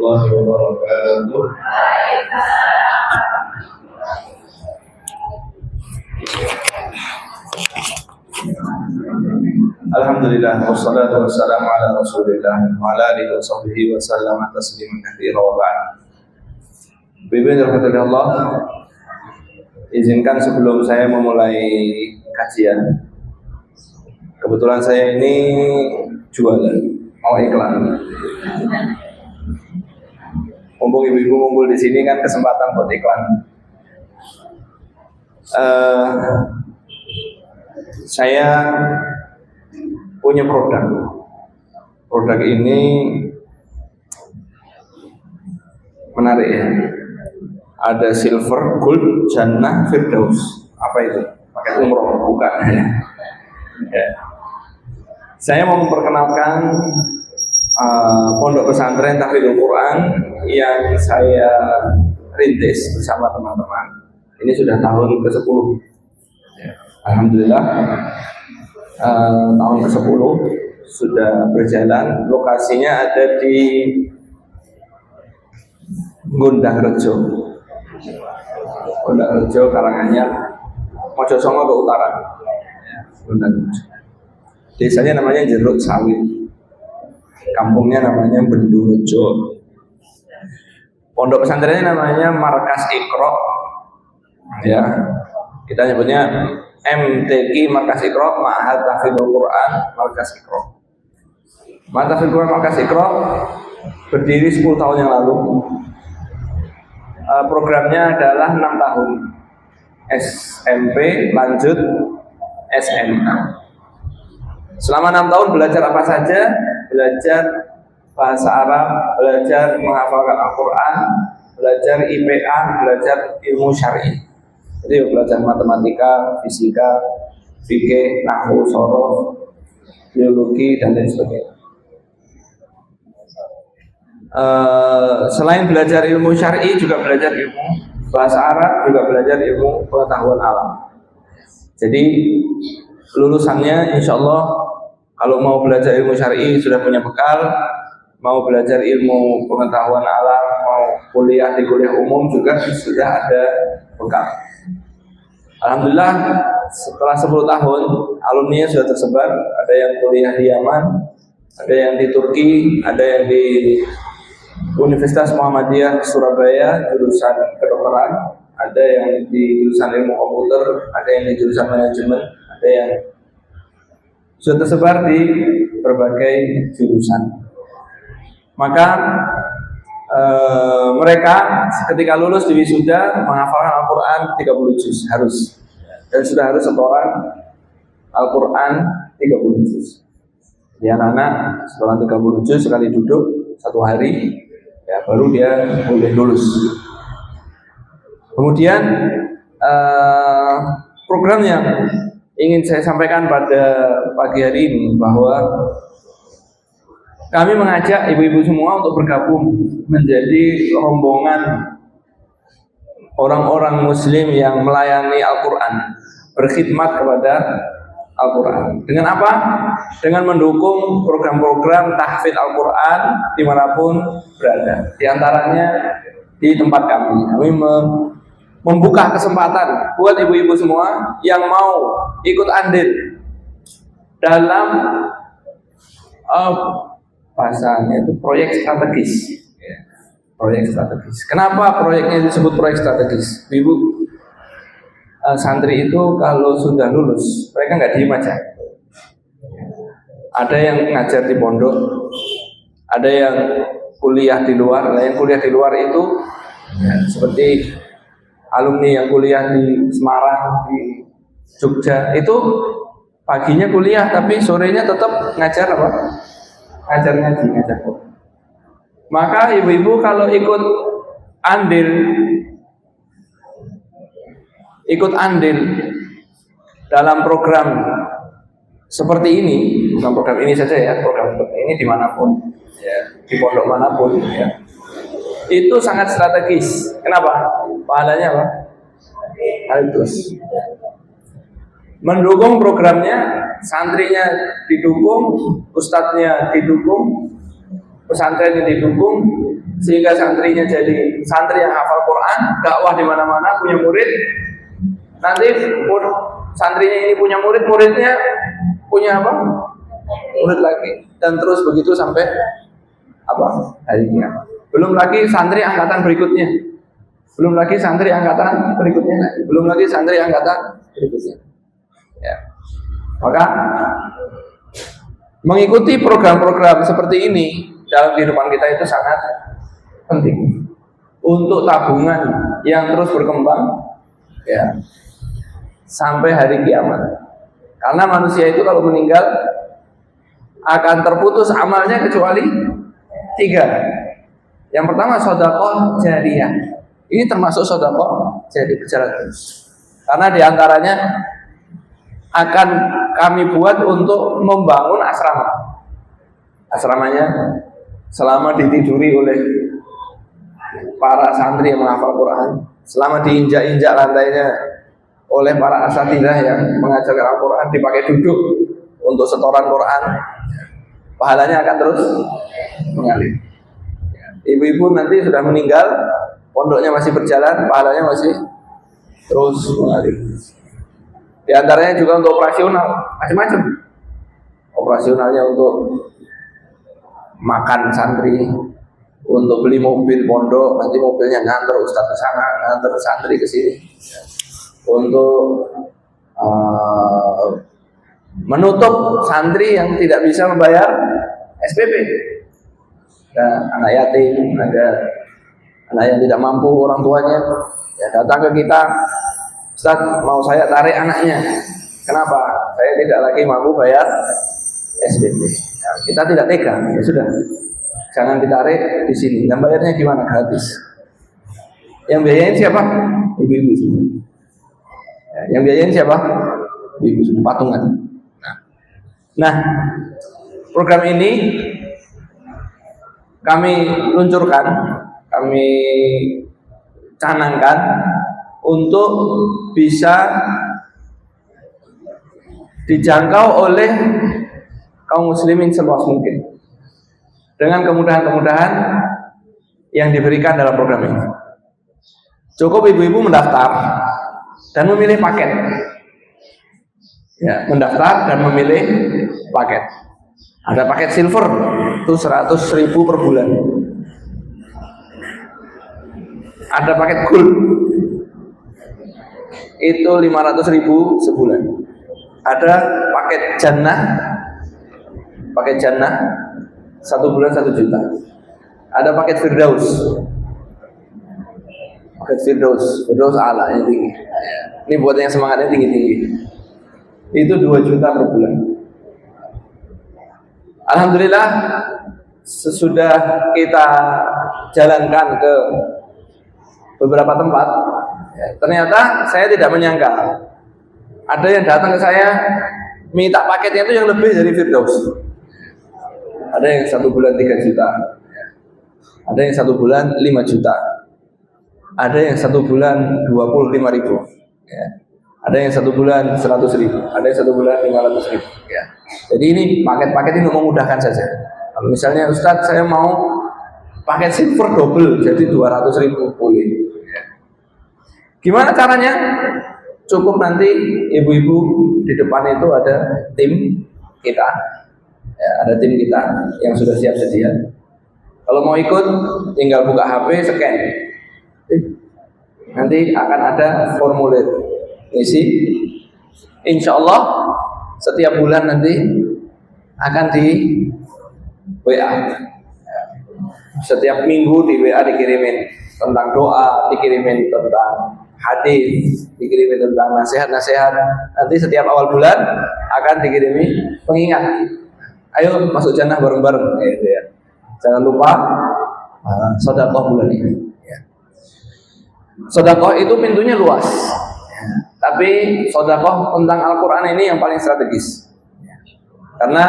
warahmatullahi wabarakatuh. Alhamdulillah wassalatu wassalamu ala Rasulillah wa ala alihi wa sahbihi wa sallama tasliman katsiran wa ba'd. Bimbingan dirahmati Allah, izinkan sebelum saya memulai kajian, kebetulan saya ini jualan, mau iklan. Mumpung ibu-ibu ngumpul di sini kan kesempatan buat iklan. Saya punya produk. Produk ini menarik ya. Ada silver, gold, jannah, firdaus. Apa itu? Pakai umroh bukan ya. Saya mau memperkenalkan pondok pesantren Tahfidzul Quran yang saya rintis bersama teman-teman. Ini sudah tahun ke-10. Alhamdulillah tahun ke-10 sudah berjalan. Lokasinya ada di Gondangrejo, Karanganyar, Mojosongo ke utara. Gondangrejo. Desanya namanya Jeruk Sawit, kampungnya namanya Bendurejo. Pondok pesantrennya namanya Markas Iqra. Ya, kita nyebutnya MTQ Markas Iqra, Ma'had Tahfidzul Quran Markas Iqra. Ma'had Tahfidzul Quran Markas Iqra berdiri 10 tahun yang lalu. Programnya adalah 6 tahun, SMP lanjut SMA. Selama 6 tahun belajar apa saja? Belajar bahasa Arab, belajar menghafalkan Al-Quran, belajar IPA, belajar ilmu syar'i. Jadi belajar matematika, fisika, fikih, nahwu, sorof, biologi dan lain sebagainya. Selain belajar ilmu syar'i juga belajar ilmu bahasa Arab, juga belajar ilmu pengetahuan alam. Jadi lulusannya insya Allah kalau mau belajar ilmu syar'i sudah punya bekal, mau belajar ilmu pengetahuan alam, mau kuliah di kuliah umum juga sudah ada bekal. Alhamdulillah setelah 10 tahun alumni sudah tersebar. Ada yang kuliah di Yaman, ada yang di Turki, ada yang di Universitas Muhammadiyah Surabaya jurusan kedokteran, ada yang di jurusan ilmu komputer, ada yang di jurusan manajemen, ada yang sudah tersebar di berbagai jurusan. Maka mereka ketika lulus di wisuda menghafalkan Al-Quran 30 juz harus, dan sudah harus setoran Al-Quran 30 juz. Dia anak-anak setoran 30 juz sekali duduk 1 hari, ya baru dia boleh lulus. Kemudian program yang ingin saya sampaikan pada pagi hari ini bahwa kami mengajak ibu-ibu semua untuk bergabung menjadi rombongan orang-orang muslim yang melayani Al-Quran, berkhidmat kepada Al-Quran. Dengan apa? Dengan mendukung program-program tahfidz Al-Quran dimanapun berada. Di antaranya di tempat kami. Kami membuka kesempatan buat ibu-ibu semua yang mau ikut andil dalam bahasanya itu proyek strategis. Proyek strategis. Kenapa proyeknya disebut proyek strategis? Ibu santri itu kalau sudah lulus, mereka nggak diem aja. Ada yang ngajar di pondok, ada yang kuliah di luar. Nah, yang kuliah di luar itu ya, seperti alumni yang kuliah di Semarang, di Jogja, itu paginya kuliah tapi sorenya tetap ngajar apa? Ngajar ngaji, ngajar Quran. Maka ibu-ibu kalau ikut andil dalam program seperti ini, bukan program ini saja ya, program seperti ini dimanapun, ya, di pondok manapun, ya, itu sangat strategis. Kenapa? Pahalanya apa? Halus. Mendukung programnya, santrinya didukung, ustadznya didukung, pesantrennya didukung, sehingga santrinya jadi santri yang hafal Quran, dakwah di mana-mana, punya murid. Nanti santrinya ini punya murid, muridnya punya apa? Murid lagi, dan terus begitu sampai apa? Hari kiamat. Belum lagi santri angkatan berikutnya, belum lagi santri angkatan berikutnya, belum lagi santri angkatan berikutnya. Ya. Maka mengikuti program-program seperti ini dalam kehidupan kita itu sangat penting untuk tabungan yang terus berkembang, ya, sampai hari kiamat. Karena manusia itu kalau meninggal akan terputus amalnya kecuali 3. Yang pertama sedekah jariyah. Ini termasuk sedekah jadi berjalan terus. Karena diantaranya akan kami buat untuk membangun asrama. Asramanya selama ditiduri oleh para santri yang menghafal Quran, selama diinjak-injak lantainya oleh para asatidzah yang mengajarkan Al-Quran, dipakai duduk untuk setoran Quran, pahalanya akan terus mengalir. Ibu-ibu nanti sudah meninggal, pondoknya masih berjalan, pahalanya masih terus mengalir. Di antaranya juga untuk operasional, macam-macam. Operasionalnya untuk makan santri, untuk beli mobil pondok, nanti mobilnya nganter ustaz ke sana, nganter santri ke sini. Untuk menutup santri yang tidak bisa membayar SPP. Ada anak yatim, ada anak yang tidak mampu orang tuanya, ya datang ke kita, Ustaz, mau saya tarik anaknya. Kenapa? Saya tidak lagi mampu bayar SPP. Ya, kita tidak tega, ya sudah, jangan ditarik di sini. Dan bayarnya gimana? Gratis. Yang biayain siapa? Ibu-ibu semua. Ya, yang biayain siapa? Ibu semua, patungan. Nah, program ini kami luncurkan, kami canangkan untuk bisa dijangkau oleh kaum muslimin seluas mungkin dengan kemudahan-kemudahan yang diberikan dalam program ini. Cukup ibu-ibu mendaftar dan memilih paket. Ya, mendaftar dan memilih paket. Ada paket silver itu 100.000 per bulan. Ada paket gold itu 500.000 sebulan. Ada paket jannah, 1 bulan 1 juta. Ada paket firdaus, firdaus ala yang tinggi. Ini buat yang semangatnya tinggi-tinggi. Itu 2 juta per bulan. Alhamdulillah, sesudah kita jalankan ke beberapa tempat, ternyata saya tidak menyangka ada yang datang ke saya minta paketnya itu yang lebih dari firdaus. Ada yang 1 bulan 3 juta, ada yang 1 bulan 5 juta, ada yang 1 bulan 25.000, ya. Ada yang 1 bulan 100.000, ada yang 1 bulan 500.000. Ya. Jadi ini paket-paket ini memudahkan saja. Kalau misalnya Ustadz saya mau paket silver double, jadi 200.000 boleh. Ya. Gimana caranya? Cukup nanti ibu-ibu di depan itu ada tim kita, ya, ada tim kita yang sudah siap sedia. Kalau mau ikut, tinggal buka HP, scan. Nanti akan ada formulir isi. Insya Allah setiap bulan nanti akan di WA. Setiap minggu di WA dikirimin tentang doa, dikirimin tentang hadis, dikirimin tentang nasihat-nasihat. Nanti setiap awal bulan akan dikirimi pengingat. Ayo masuk jannah bareng-bareng. Ya. Jangan lupa sedekah bulan ini. Sedekah itu pintunya luas. Tapi sedekah tentang Al-Quran ini yang paling strategis, karena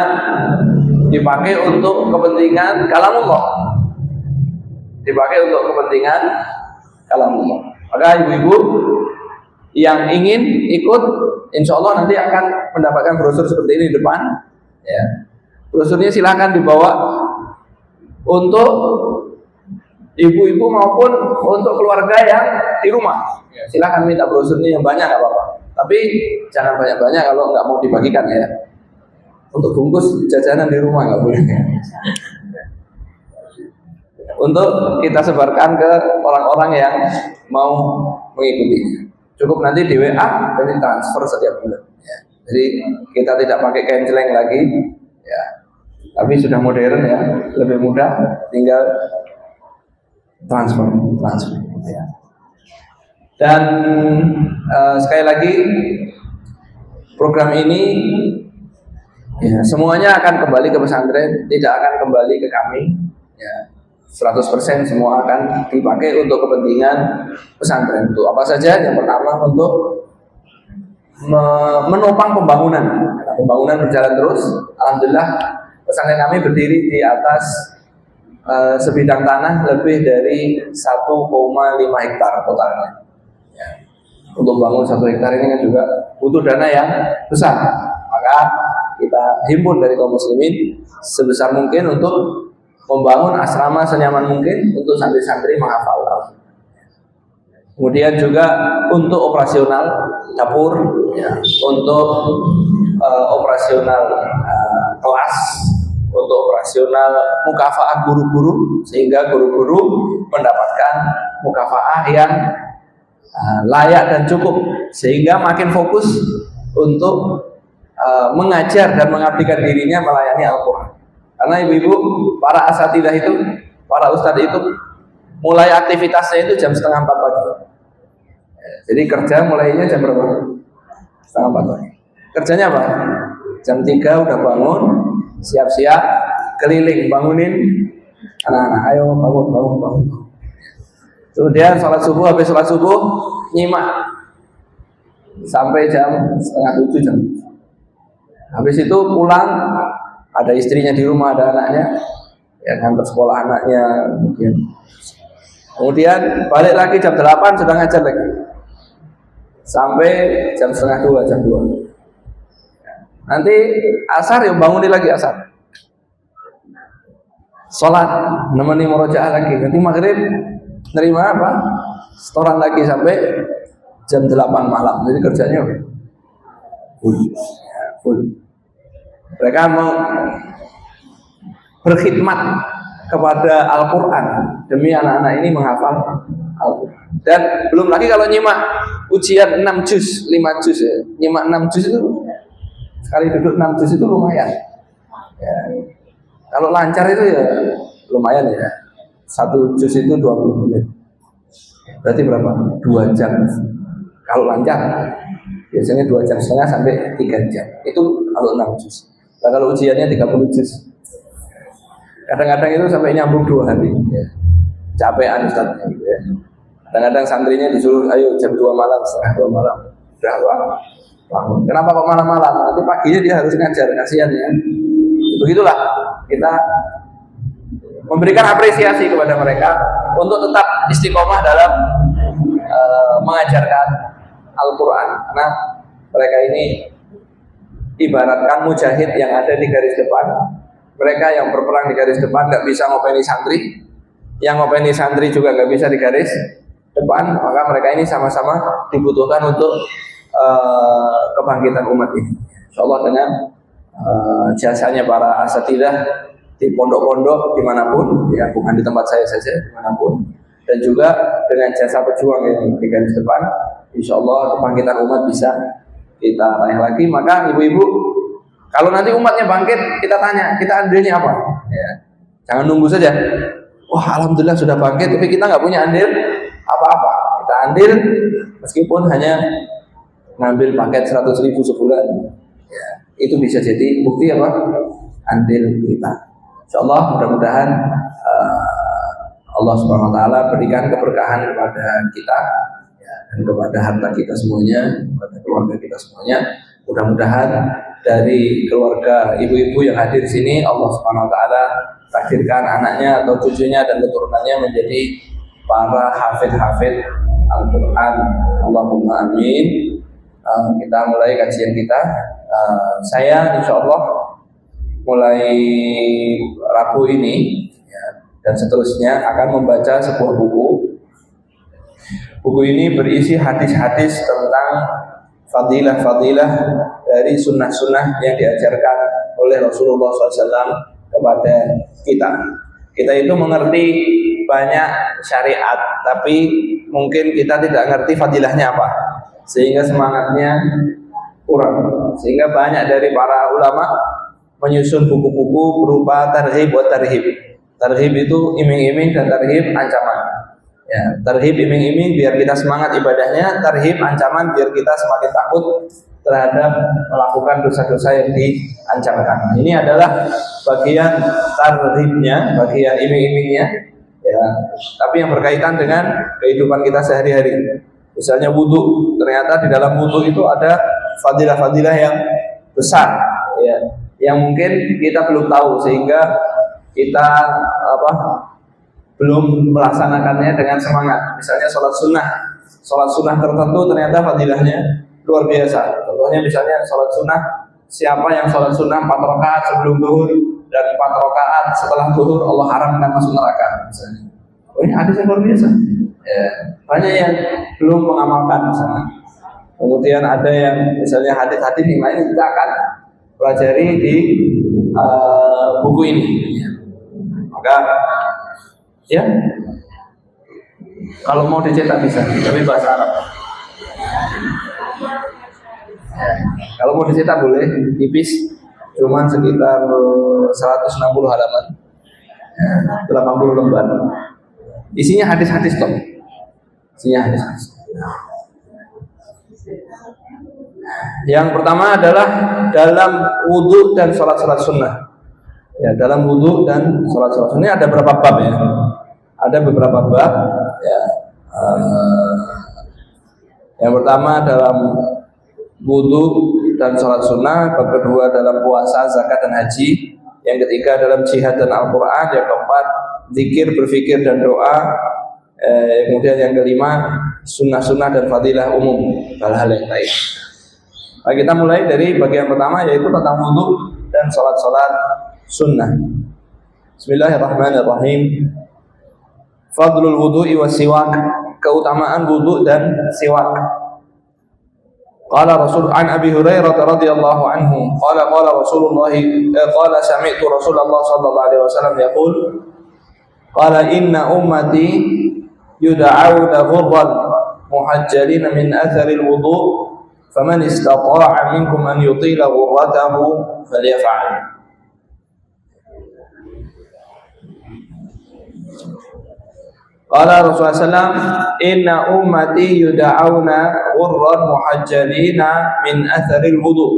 dipakai untuk kepentingan kalamullah, Maka ibu-ibu yang ingin ikut, insya Allah nanti akan mendapatkan brosur seperti ini di depan. Ya. Brosurnya silahkan dibawa untuk ibu-ibu maupun untuk keluarga yang di rumah. Silakan minta brosurnya yang banyak, nggak apa-apa. Tapi jangan banyak-banyak kalau nggak mau dibagikan ya. Untuk bungkus jajanan di rumah nggak boleh. Untuk kita sebarkan ke orang-orang yang mau mengikuti. Cukup nanti di WA dan transfer setiap bulan. Ya. Jadi kita tidak pakai kenceleng lagi, ya. Tapi sudah modern ya, lebih mudah, tinggal transfer. Ya. Dan sekali lagi program ini ya, semuanya akan kembali ke pesantren, tidak akan kembali ke kami. Ya. 100% semua akan dipakai untuk kepentingan pesantren. Untuk apa saja? Yang pertama untuk menopang pembangunan. Karena pembangunan berjalan terus. Alhamdulillah pesantren kami berdiri di atas sebidang tanah lebih dari 1,5 hektar totalnya. Ya. Untuk bangun 1 hektar ini kan juga butuh dana yang besar. Maka kita himpun dari kaum muslimin sebesar mungkin untuk membangun asrama senyaman mungkin untuk santri-santri menghafal Al-Quran. Kemudian juga untuk operasional dapur, ya, untuk operasional kelas, untuk operasional mukafaah guru-guru, sehingga guru-guru mendapatkan mukafaah yang layak dan cukup, sehingga makin fokus untuk mengajar dan mengabdikan dirinya melayani Al-Quran. Karena ibu-ibu, para asatidah itu, para ustadz itu mulai aktivitasnya itu jam 3:30 pagi. Jadi kerja mulainya jam berapa? 3:30 pagi. Kerjanya apa? Jam 3 udah bangun, siap-siap, keliling, bangunin anak-anak, ayo bangun. Kemudian sholat subuh, habis sholat subuh, nyimak sampai jam 6:30 jam. Habis itu pulang, ada istrinya di rumah, ada anaknya, ya ngantar sekolah anaknya, kemudian balik lagi jam 8 sudah ngajar lagi, sampai jam 1:30 jam 2. Nanti asar ya bangunin lagi asar, sholat, nemeni murojaah lagi, nanti maghrib nerima apa? Setoran lagi sampai jam 8 malam. Jadi kerjanya full. Mereka mau berkhidmat kepada Al-Quran demi anak-anak ini menghafal Al-Quran. Dan belum lagi kalau nyimak ujian 6 juz, 5 juz ya. Nyimak 6 juz itu, sekali duduk 6 juz itu lumayan ya. Kalau lancar itu ya lumayan ya. 1 juz itu 20 menit. Berarti berapa? 2 jam. Kalau lancar biasanya 2 jam setengah sampai 3 jam. Itu kalau 6 juz. Nah, kalau ujiannya 30 juz, kadang-kadang itu sampai nyambung 2 hari ya. Capean Ustaz ya. Kadang-kadang santrinya disuruh ayo jam 2 malam, setengah 2 malam udah bangun. Kenapa kok malam-malam? Nanti paginya dia harus ngajar, kasihan ya. Begitulah kita memberikan apresiasi kepada mereka untuk tetap istiqomah dalam mengajarkan Al-Quran. Karena mereka ini ibaratkan mujahid yang ada di garis depan. Mereka yang berperang di garis depan nggak bisa ngopeni santri, yang ngopeni santri juga nggak bisa di garis depan. Maka mereka ini sama-sama dibutuhkan untuk kebangkitan umat ini. Insyaallah dengan jasanya para asatidah di pondok-pondok dimanapun, ya bukan di tempat saya saja, dimanapun, dan juga dengan jasa pejuang yang di garis depan, insyaallah kebangkitan umat bisa kita raih lagi. Maka ibu-ibu, kalau nanti umatnya bangkit, kita tanya, kita andilnya apa? Ya. Jangan nunggu saja. Wah, alhamdulillah sudah bangkit, tapi kita nggak punya andil apa-apa. Kita andil meskipun hanya ngambil paket 100.000 sebulan. Ya, itu bisa jadi bukti apa? Andil kita. Insyaallah mudah-mudahan Allah Subhanahu wa taala berikan keberkahan kepada kita ya, dan kepada harta kita semuanya, kepada keluarga kita semuanya. Mudah-mudahan dari keluarga ibu-ibu yang hadir di sini Allah Subhanahu wa taala takdirkan anaknya atau cucunya dan keturunannya menjadi para hafid-hafid Al-Qur'an. Allahumma amin. Kita mulai kajian kita. Saya insyaallah mulai Rabu ini ya, dan seterusnya akan membaca sebuah buku. Buku ini berisi hadis-hadis tentang fadilah-fadilah dari sunnah-sunnah yang diajarkan oleh Rasulullah SAW kepada kita. Kita itu mengerti banyak syariat, tapi mungkin kita tidak mengerti fadilahnya apa, sehingga semangatnya kurang. Sehingga banyak dari para ulama menyusun buku-buku berupa targhib wa tarhib. Targhib itu iming-iming dan tarhib ancaman. Ya, tarhib iming-iming biar kita semangat ibadahnya, tarhib ancaman biar kita semakin takut terhadap melakukan dosa-dosa yang diancamkan. Ini adalah bagian tarhibnya, bagian iming-imingnya, ya. Tapi yang berkaitan dengan kehidupan kita sehari-hari. Misalnya wudu, ternyata di dalam wudu itu ada fadilah-fadilah yang besar, ya, yang mungkin kita belum tahu sehingga kita belum melaksanakannya dengan semangat. Misalnya sholat sunnah tertentu ternyata fadilahnya luar biasa. Contohnya misalnya sholat sunnah, siapa yang sholat sunnah 4 rakaat sebelum zuhur dan 4 rakaat setelah zuhur Allah haramkan masuk neraka. Misalnya, ini hadis yang luar biasa. Ya, banyak yang belum mengamalkan misalnya. Kemudian ada yang misalnya hadis-hadis yang lain kita akan pelajari di buku ini. Maka ya, kalau mau dicetak bisa, tapi bahasa Arab. Ya, kalau mau dicetak boleh, tipis, cuman sekitar 160 halaman, 80 lembar. Isinya hadis-hadis toh. Isinya hadis-hadis. Yang pertama adalah dalam wudu dan sholat-sholat sunnah. Ya, dalam wudu dan sholat-sholat sunnah ini ada berapa bab ya? Ada beberapa bab. Ya. Yang pertama dalam wudu dan sholat sunnah, bab kedua dalam puasa, zakat dan haji, yang ketiga dalam jihad dan Al-Quran, yang keempat zikir, berfikir dan doa, kemudian yang kelima sunnah-sunnah dan fadilah umum, hal-hal yang lain. Nah, kita mulai dari bagian pertama yaitu tentang wudu dan sholat-sholat sunnah. Bismillahirrahmanirrahim. Fadlul wudu'i was siwak, keutamaan wudu dan siwak. Qala Rasul an Abi Hurairah radhiyallahu anhu qala Rasulullah qala sami'tu Rasulullah sallallahu alaihi wasallam yaqul qala inna ummati yud'auna ghurran muhajjalin min atharil wudu' faman istata'a minkum an yutila ghurratahu falyaf'al. Qala Rasulullah SAW, inna ummati yuda'auna ghurran muhajjalina min atharil wudu.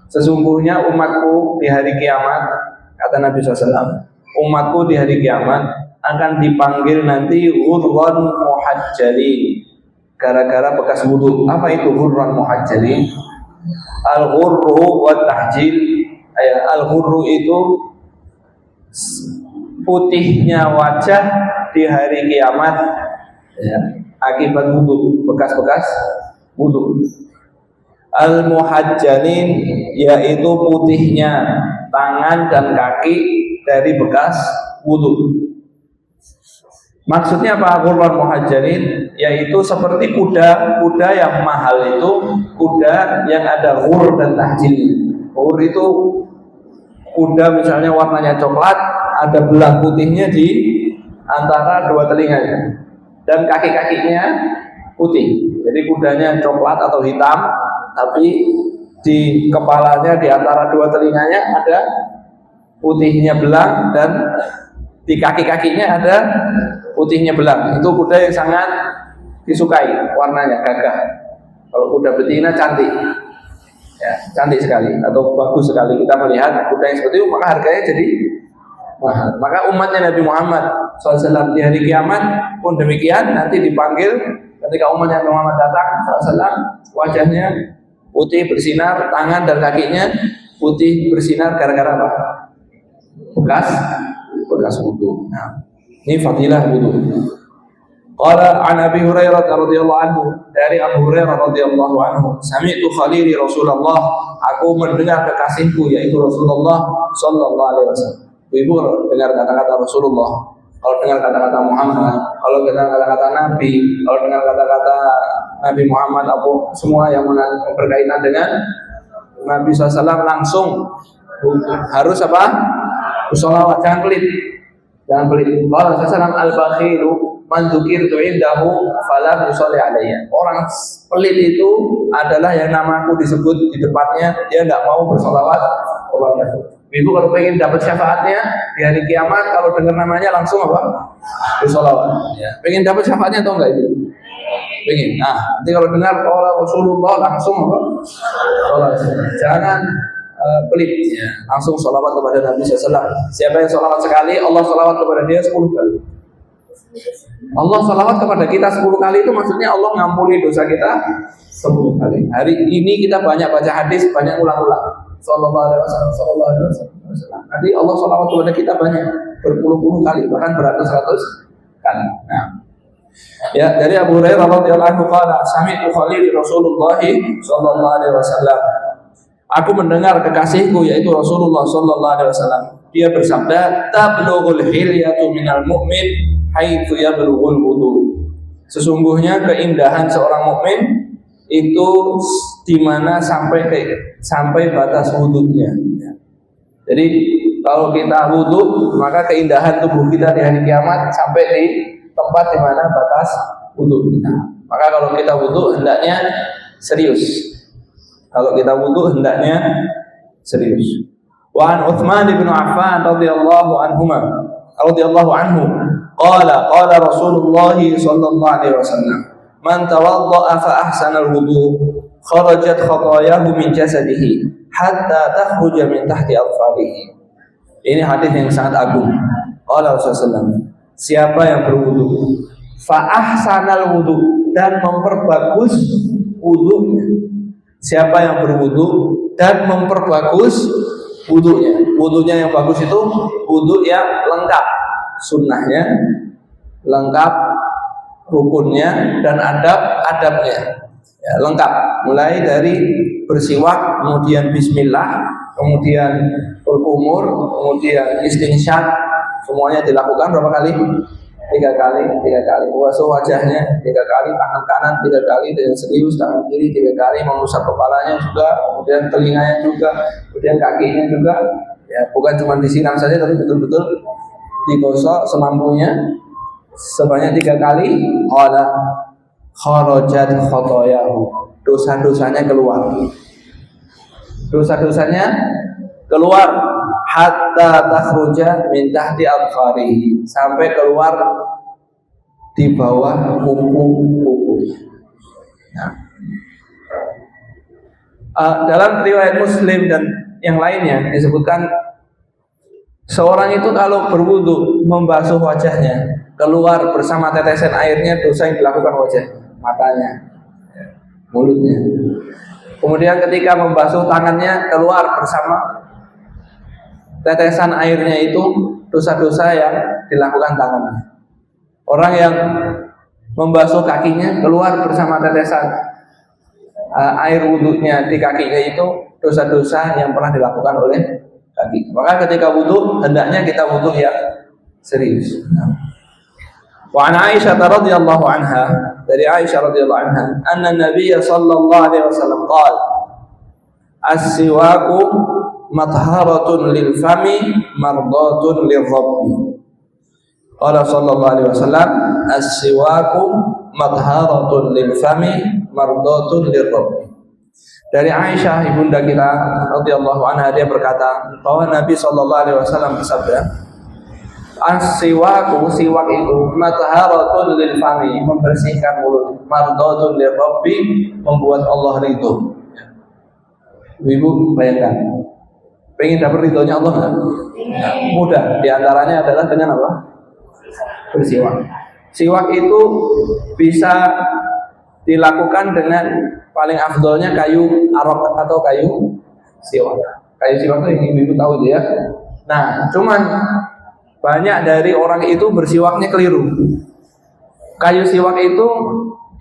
Sesungguhnya umatku di hari kiamat, kata Nabi SAW, umatku di hari kiamat akan dipanggil nanti ghurran muhajjalin, gara-gara bekas wudu. Apa itu ghurran muhajjalin? Al-ghurru wa tahjil. Al-ghurru itu putihnya wajah di hari kiamat, ya, akibat wudu, bekas-bekas wudu. Al-muhajjalin yaitu putihnya tangan dan kaki dari bekas wudu. Maksudnya apa ghurran muhajjalin? Yaitu seperti kuda yang mahal itu kuda yang ada ghur dan tahjil. Ghur itu kuda misalnya warnanya coklat, ada belang putihnya di antara dua telinganya dan kaki-kakinya putih. Jadi kudanya coklat atau hitam, tapi di kepalanya di antara dua telinganya ada putihnya belang dan di kaki-kakinya ada putihnya belang. Itu kuda yang sangat disukai, warnanya gagah. Kalau kuda betina cantik, ya, cantik sekali atau bagus sekali. Kita melihat kuda yang seperti itu, maka harganya jadi mahal. Maka umatnya Nabi Muhammad SAW di hari kiamat pun demikian, nanti dipanggil ketika umatnya Nabi Muhammad datang SAW, wajahnya putih bersinar, tangan dan kakinya putih bersinar gara-gara apa? Bekas wudu. Nah, ini fadilah wudu. Qala an Abi Hurairah radhiyallahu anhu, dari Abu Hurairah radhiyallahu anhu, sami'tu khalili Rasulullah, aku mendengar kekasihku yaitu Rasulullah sallallahu alaihi wasallam Ibu kalau dengar kata-kata Rasulullah, kalau dengar kata-kata Muhammad, kalau dengar kata-kata Nabi, kalau dengar kata-kata Nabi Muhammad, apa semua yang berkaitan dengan Nabi SAW langsung harus apa? Bersolawat, jangan pelit. Jangan pelit. Allah SAW al-bakhilu man dzukirtu indahu falam yusolli alayya. Orang pelit itu adalah yang namaku disebut di depannya, dia tidak mau bersolawat kepadaku. Ibu kalau pengen dapat syafaatnya di hari kiamat, kalau dengar namanya langsung apa? Bersolawat. Ya. Pengen dapat syafaatnya atau enggak ibu? Pengen. Nah, nanti kalau dengar qala Rasulullah langsung apa? Sholawat. Jangan pelit. Ya. Langsung sholawat kepada Nabi SAW. Siapa yang sholawat sekali, Allah sholawat kepada dia 10 kali. Allah sholawat kepada kita 10 kali itu maksudnya Allah ngampuni dosa kita 10 kali. Hari ini kita banyak baca hadis, banyak ulang-ulang. Sallallahu alaihi wasallam. Nanti Allah sholawat kepada kita banyak, berpuluh-puluh kali, bahkan beratus-ratus kali. Nah, ya dari Abu Hurairah radhiyallahu anhu qala sami'tu khalili Rasulullah sallallahu alaihi wasallam. Aku mendengar kekasihku yaitu Rasulullah sallallahu alaihi wasallam. Dia bersabda, "Tablughul hilyatu minal mu'min haitsu yablughul wudu." Sesungguhnya keindahan seorang mukmin itu di mana sampai batas wudunya. Jadi kalau kita wudu, maka keindahan tubuh kita di hari kiamat sampai di tempat di mana batas wudu kita. Maka kalau kita wudu hendaknya serius. Kalau kita wudu hendaknya serius. Wa an Utsman bin Affan radhiyallahu anhu qala Rasulullah sallallahu alaihi wasallam, man tawadda'a fa ahsana al-wudu kharajat khatayahu min jasadihi hatta takhruja min tahti adfarihi. Ini hadis yang sangat agung. Qala Rasulullah, siapa yang berwudu fa ahsanal wudu dan memperbagus wudunya. Siapa yang berwudu dan memperbagus wudunya. Wudunya yang bagus itu wudu yang lengkap, sunnahnya lengkap, rukunnya dan adab-adabnya ya, lengkap, mulai dari bersiwak, kemudian bismillah, kemudian berkumur, kemudian istinsyak, semuanya dilakukan berapa kali? 3 kali. Basuh wajahnya 3 kali, tangan kanan 3 kali dengan serius, tangan kiri 3 kali, mengusap kepalanya juga, kemudian telinganya juga, kemudian kakinya juga ya, bukan cuma disiram saja tapi betul-betul digosok semampunya sebanyak 3 kali. Qala kharajat khotoyahu, dosa-dosanya keluar, hatta takhruja min tahti adfarihi, sampai keluar di bawah kuku. Nah, dalam riwayat Muslim dan yang lainnya disebutkan seorang itu kalau berwudu membasuh wajahnya, keluar bersama tetesan airnya dosa yang dilakukan wajah, matanya, mulutnya. Kemudian ketika membasuh tangannya, keluar bersama tetesan airnya itu dosa-dosa yang dilakukan tangannya. Orang yang membasuh kakinya, keluar bersama tetesan air wudunya di kakinya itu dosa-dosa yang pernah dilakukan oleh kaki. Maka ketika wudu hendaknya kita wudu yang serius. Wa an Aisyah radhiyallahu anha, dari Aisyah radhiyallahu anha, anna Nabiy sallallahu alaihi wasallam qala as-siwaku matharatun lil fami mardatun lirabbi. Qala sallallahu alaihi wasallam as-siwaku matharatun lil fami mardatun lirabbi. Dari Aisyah ibunda kita radhiyallahu anha, dia berkata bahwa Nabi sallallahu alaihi wasallam bersabda, as-siwaku, siwak itu matharatun lil fami, membersihkan mulut, mardatun lirabbi, membuat Allah ridho. Ibu bayangkan, pengen dapat ridhonya Allah kan? Mudah. Di antaranya adalah dengan apa? Bersiwak. Siwak itu bisa dilakukan dengan paling afdolnya kayu arok atau kayu siwak. Kayu siwak itu yang ibu tahu itu ya. Nah, cuman banyak dari orang itu bersiwaknya keliru. Kayu siwak itu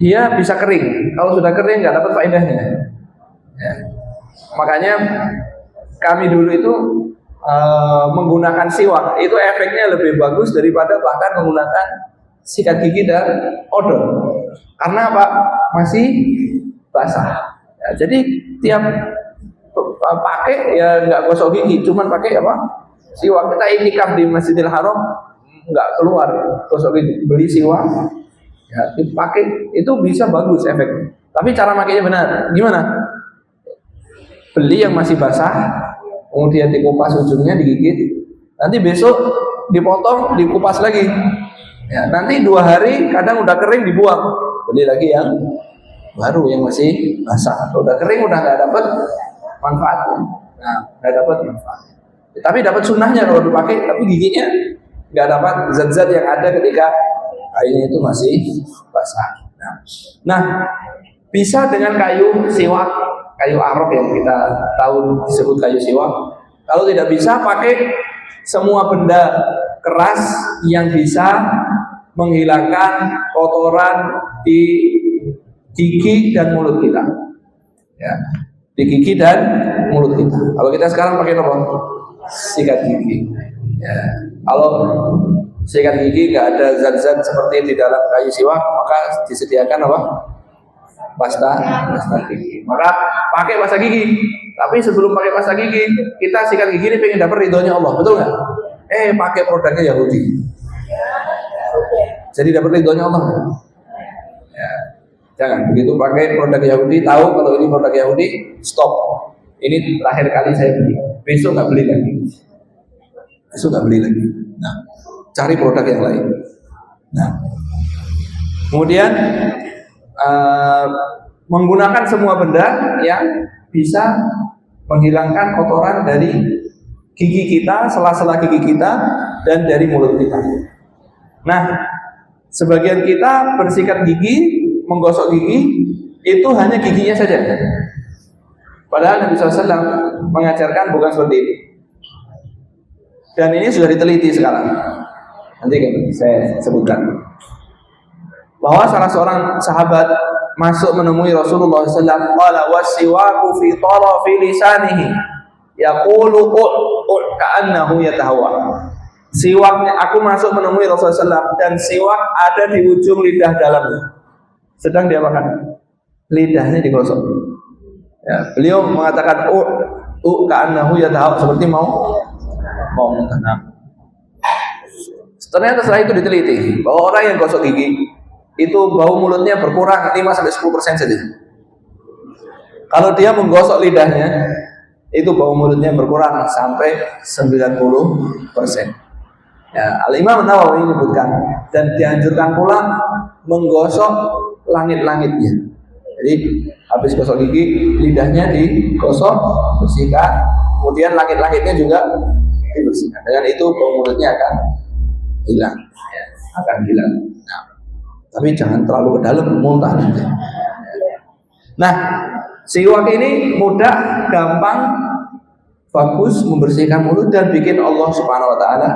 dia bisa kering. Kalau sudah kering nggak dapat faedahnya. Ya. Makanya kami dulu itu menggunakan siwak itu efeknya lebih bagus daripada bahkan menggunakan sikat gigi dan odol. Karena apa? Masih basah. Ya, jadi tiap pakai ya nggak gosok gigi, cuman pakai apa? Siwak. Kita iktikaf di Masjidil Haram nggak keluar gosok gigi, beli siwak, ya dipakai itu bisa bagus efeknya. Tapi cara makainya benar. Gimana? Beli yang masih basah, kemudian dikupas ujungnya, digigit, nanti besok dipotong, dikupas lagi. Ya, nanti 2 hari kadang udah kering dibuang, beli lagi yang baru yang masih basah. Kalau udah kering udah nggak dapat manfaatnya. Nah, nggak dapat manfaatnya. Tapi dapat sunnahnya kalau dipakai, tapi giginya nggak dapat zat-zat yang ada ketika kainnya itu masih basah. Nah, bisa dengan kayu siwak, kayu arok yang kita tahu disebut kayu siwak. Kalau tidak bisa, pakai semua benda keras yang bisa menghilangkan kotoran di gigi dan mulut kita. Ya, di gigi dan mulut kita. Kalau kita sekarang pakai apa? Sikat gigi. Ya, kalau sikat gigi nggak ada zat-zat seperti di dalam kayu siwak, maka disediakan apa? Pasta gigi. Maka pakai pasta gigi. Tapi sebelum pakai pasta gigi, kita sikat gigi ini pengen dapat ridhonya Allah, betul nggak? Pakai produknya Yahudi. Jadi dapat ridhonya Allah. Ya, jangan begitu pakai produk Yahudi. Tahu kalau ini produk Yahudi, stop. Ini terakhir kali saya beli. Besok nggak beli lagi. Besok nggak beli lagi. Nah, cari produk yang lain. Nah, kemudian menggunakan semua benda yang bisa menghilangkan kotoran dari gigi kita, sela-sela gigi kita, dan dari mulut kita. Nah, sebagian kita bersikat gigi, menggosok gigi, itu hanya giginya saja. Padahal Nabi SAW mengajarkan bukan seperti itu. Dan ini sudah diteliti sekarang. Nanti saya sebutkan. Bahwa salah seorang sahabat masuk menemui Rasulullah SAW. Qala wasiwaku fi tarafi lisanihi yaqulu ka'annahu yatahawwa. Siwaknya, aku masuk menemui Rasulullah SAW dan siwak ada di ujung lidah dalamnya. Sedang dia makan, lidahnya digosok. Ya, beliau mengatakan ka'annahu yatahawwa, seperti mau mengenang. Ternyata setelah itu diteliti bahwa orang yang gosok gigi itu bau mulutnya berkurang 5-10% saja. Kalau dia menggosok lidahnya, itu bau mulutnya berkurang sampai 90%. Ya, Al-Imam Nawawi menyebutkan dan dianjurkan pula menggosok langit-langitnya. Jadi habis gosok gigi, lidahnya digosok, bersihkan, kemudian langit-langitnya juga dibersihkan. Dengan itu bau mulutnya akan hilang, ya, akan hilang. Nah, tapi jangan terlalu ke dalam, muntah nanti. Nah, siwak ini mudah, gampang, bagus, membersihkan mulut dan bikin Allah Subhanahu Wa Taala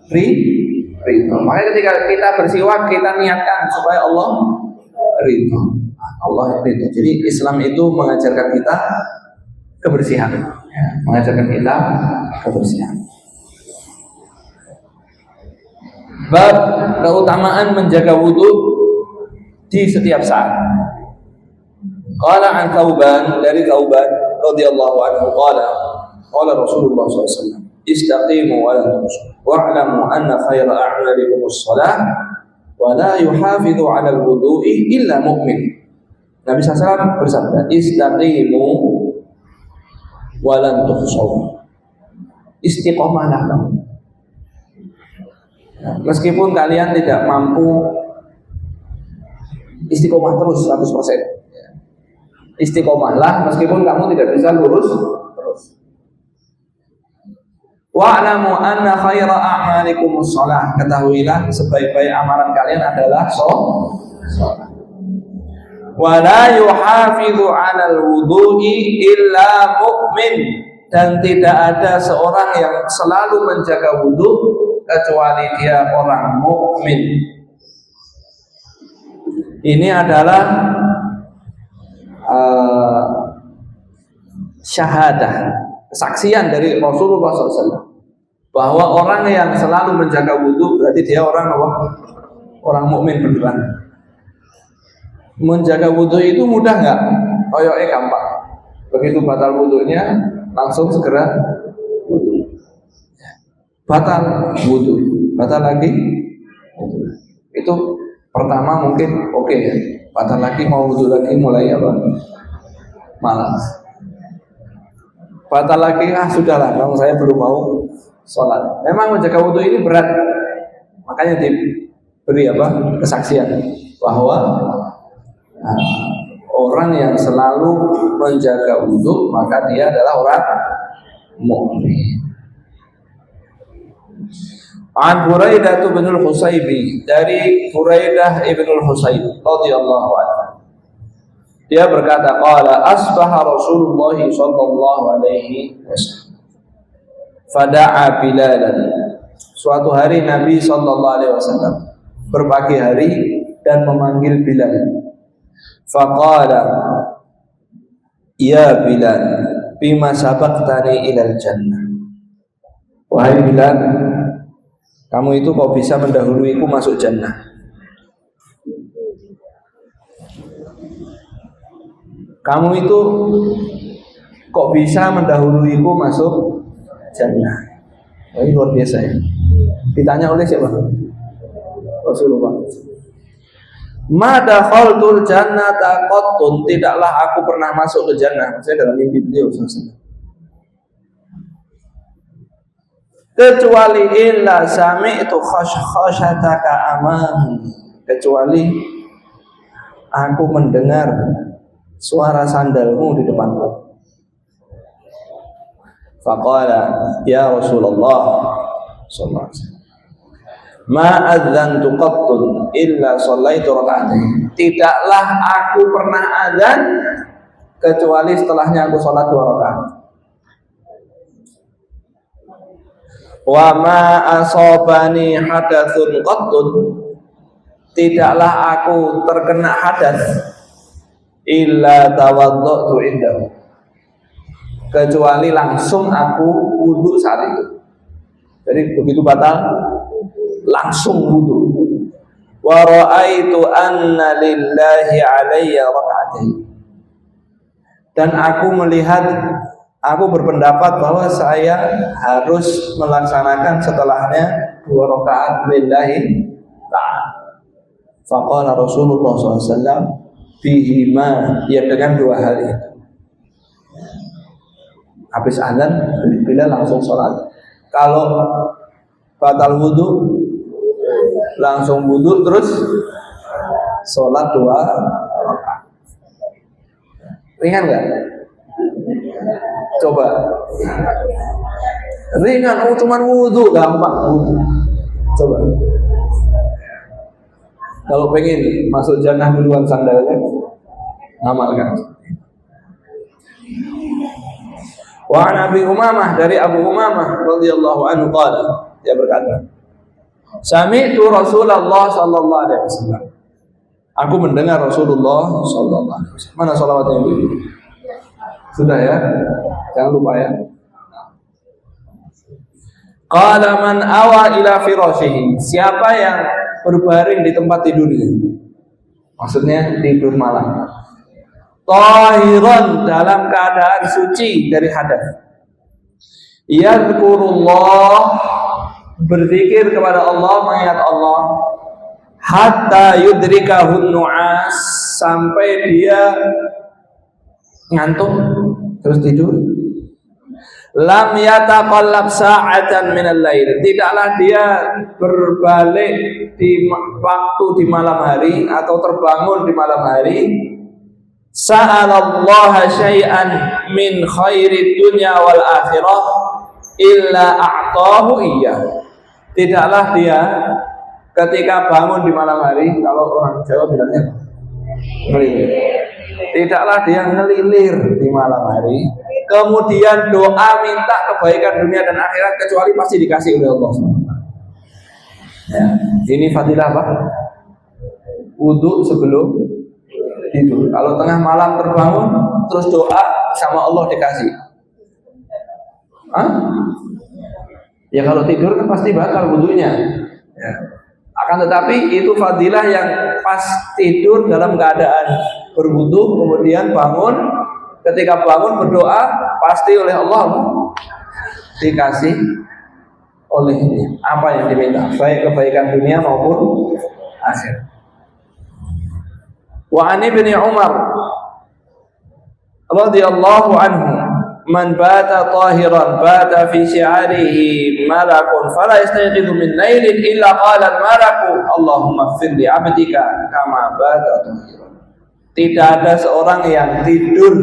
ridho. Makanya ketika kita bersiwak, kita niatkan supaya Allah ridho. Allah ridho. Jadi Islam itu mengajarkan kita kebersihan, ya, mengajarkan kita kebersihan. Bab keutamaan menjaga wudu di setiap saat. Qala an Thauban, dari Thauban radhiyallahu anhu qala Rasulullah SAW, istaqimu wa la tumsu wa'lamu anna khayra a'malikum as-salah wa la yuhafidhu 'ala al-wudu'i illa mu'min. Nabi SAW bersabda, istaqimu wa la tumsu. Istiqomahlah kamu. Meskipun kalian tidak mampu istiqomah terus 100%. Istiqomahlah meskipun kamu tidak bisa lurus terus. Wa'lamu anna khaira a'malikum shalah. Ketahuilah sebaik-baik amalan kalian adalah salat. Wa la yuhafidhu 'alal wudu'i illa mu'min. Dan tidak ada seorang yang selalu menjaga wudu kecuali dia orang mukmin. Ini adalah syahadah, kesaksian dari Rasulullah SAW. bahwa orang yang selalu menjaga wudu berarti dia orang apa? Orang mukmin beneran. Menjaga wudu itu mudah nggak? Koyoknya gampang. Begitu batal wudunya langsung segera wudu. Batal wudu, batal lagi wudu. Itu pertama mungkin oke ya. Batal lagi mau wudu lagi mulai apa? Malas. Batal lagi sudahlah, kalau saya belum mau sholat. Memang menjaga wudu ini berat. Makanya diberi apa? Kesaksian bahwa orang yang selalu menjaga wudu maka dia adalah orang mukmin. An Buraidah bin al-Husaybi, dari Buraidah ibn al-Husayb radhiyallahu anhu. Dia berkata, qala asbaha Rasulullah sallallahu alaihi wasallam. Fada'a Bilalan. Suatu hari Nabi sallallahu alaihi wasallam berpagi hari dan memanggil Bilal. Faqala, ya Bilal, bima sabaqtani ilal jannah. Wahai Bilal, kamu itu kok bisa mendahuluiku masuk jannah? Kamu itu kok bisa mendahuluiku masuk jannah? Ini luar biasa ya. Ditanya oleh siapa? Rasulullah. Ma dakhaltul jannata qattun, tidaklah aku pernah masuk ke jannah. Saya dalam mimpi beliau SAW. Kecuali illa sami'tu khashkashataka amami, kecuali aku mendengar suara sandalmu di depanku. Faqala ya Rasulullah sallallahu alaihi wasallam, ma adzantu qattun illa shallaitu raka'atain. Tidaklah aku pernah azan kecuali setelahnya aku salat 2 rakaat. Wa ma asabani hadatsun qattun, tidaklah aku terkena hadas illa tawaddatu indahu, kecuali langsung aku wudu saat itu. Jadi begitu batal langsung wudu. Wa ra'aitu anna lillahi alayya raka'atain, dan aku melihat, aku berpendapat bahwa saya harus melaksanakan setelahnya 2 rakaat lillahi ta'ala. Faqala Rasulullah SAW bihima, ya dengan 2 hal itu. Habis azan bila langsung sholat. Kalau batal wudu langsung wudu terus sholat 2 rakaat. Ringan nggak? Coba. Ringan, cuman wudu, gampang wudu. Coba. Kalau pengen masuk jannah duluan sandalnya, amalkan. Wa an Abi Umamah, dari Abu Umamah radhiyallahu anhu qala, dia berkata, sami'tu Rasulullah sallallahu alaihi wasallam. Aku mendengar Rasulullah sallallahu alaihi wasallam. Mana salawatnya ini? Sudah ya? Jangan lupa ya. Qala man awa ila firashihi, siapa yang berbaring di tempat tidurnya, maksudnya tidur malam, tahiran, dalam keadaan suci dari hadas, yadhkurullah, berzikir kepada Allah, mengingat Allah, hatta yudrikahun nu'as, sampai dia ngantuk terus tidur. Lam yataqallab sa'atan minal lail, tidaklah dia berbalik di waktu di malam hari atau terbangun di malam hari. Sa'alallaha syai'an min khairid dunya wal akhirah illa a'tahu iyyah. Tidaklah dia ketika bangun di malam hari, kalau orang Jawa bilangnya ngelilir, tidaklah dia ngelilir di malam hari kemudian doa minta kebaikan dunia dan akhirat, kecuali pasti dikasih oleh Allah. Ya, ini fadilah apa? Wudu sebelum tidur. Kalau tengah malam terbangun terus doa sama Allah dikasih. Hah? Ya kalau tidur kan pasti batal wudunya. Ya. Akan tetapi itu fadilah yang pas tidur dalam keadaan berwudu, kemudian bangun, ketika bangun berdoa pasti oleh Allah dikasih olehnya apa yang diminta, baik kebaikan dunia maupun akhir. Wa an ibni Umar radhiyallahu anhu, man bata tahiran bata fi syi'arihi malakun fala yastayqidu min lailin illa qala al-malaku Allahumma ighfir li 'abdika kama bata tahiran. Tidak ada seorang yang tidur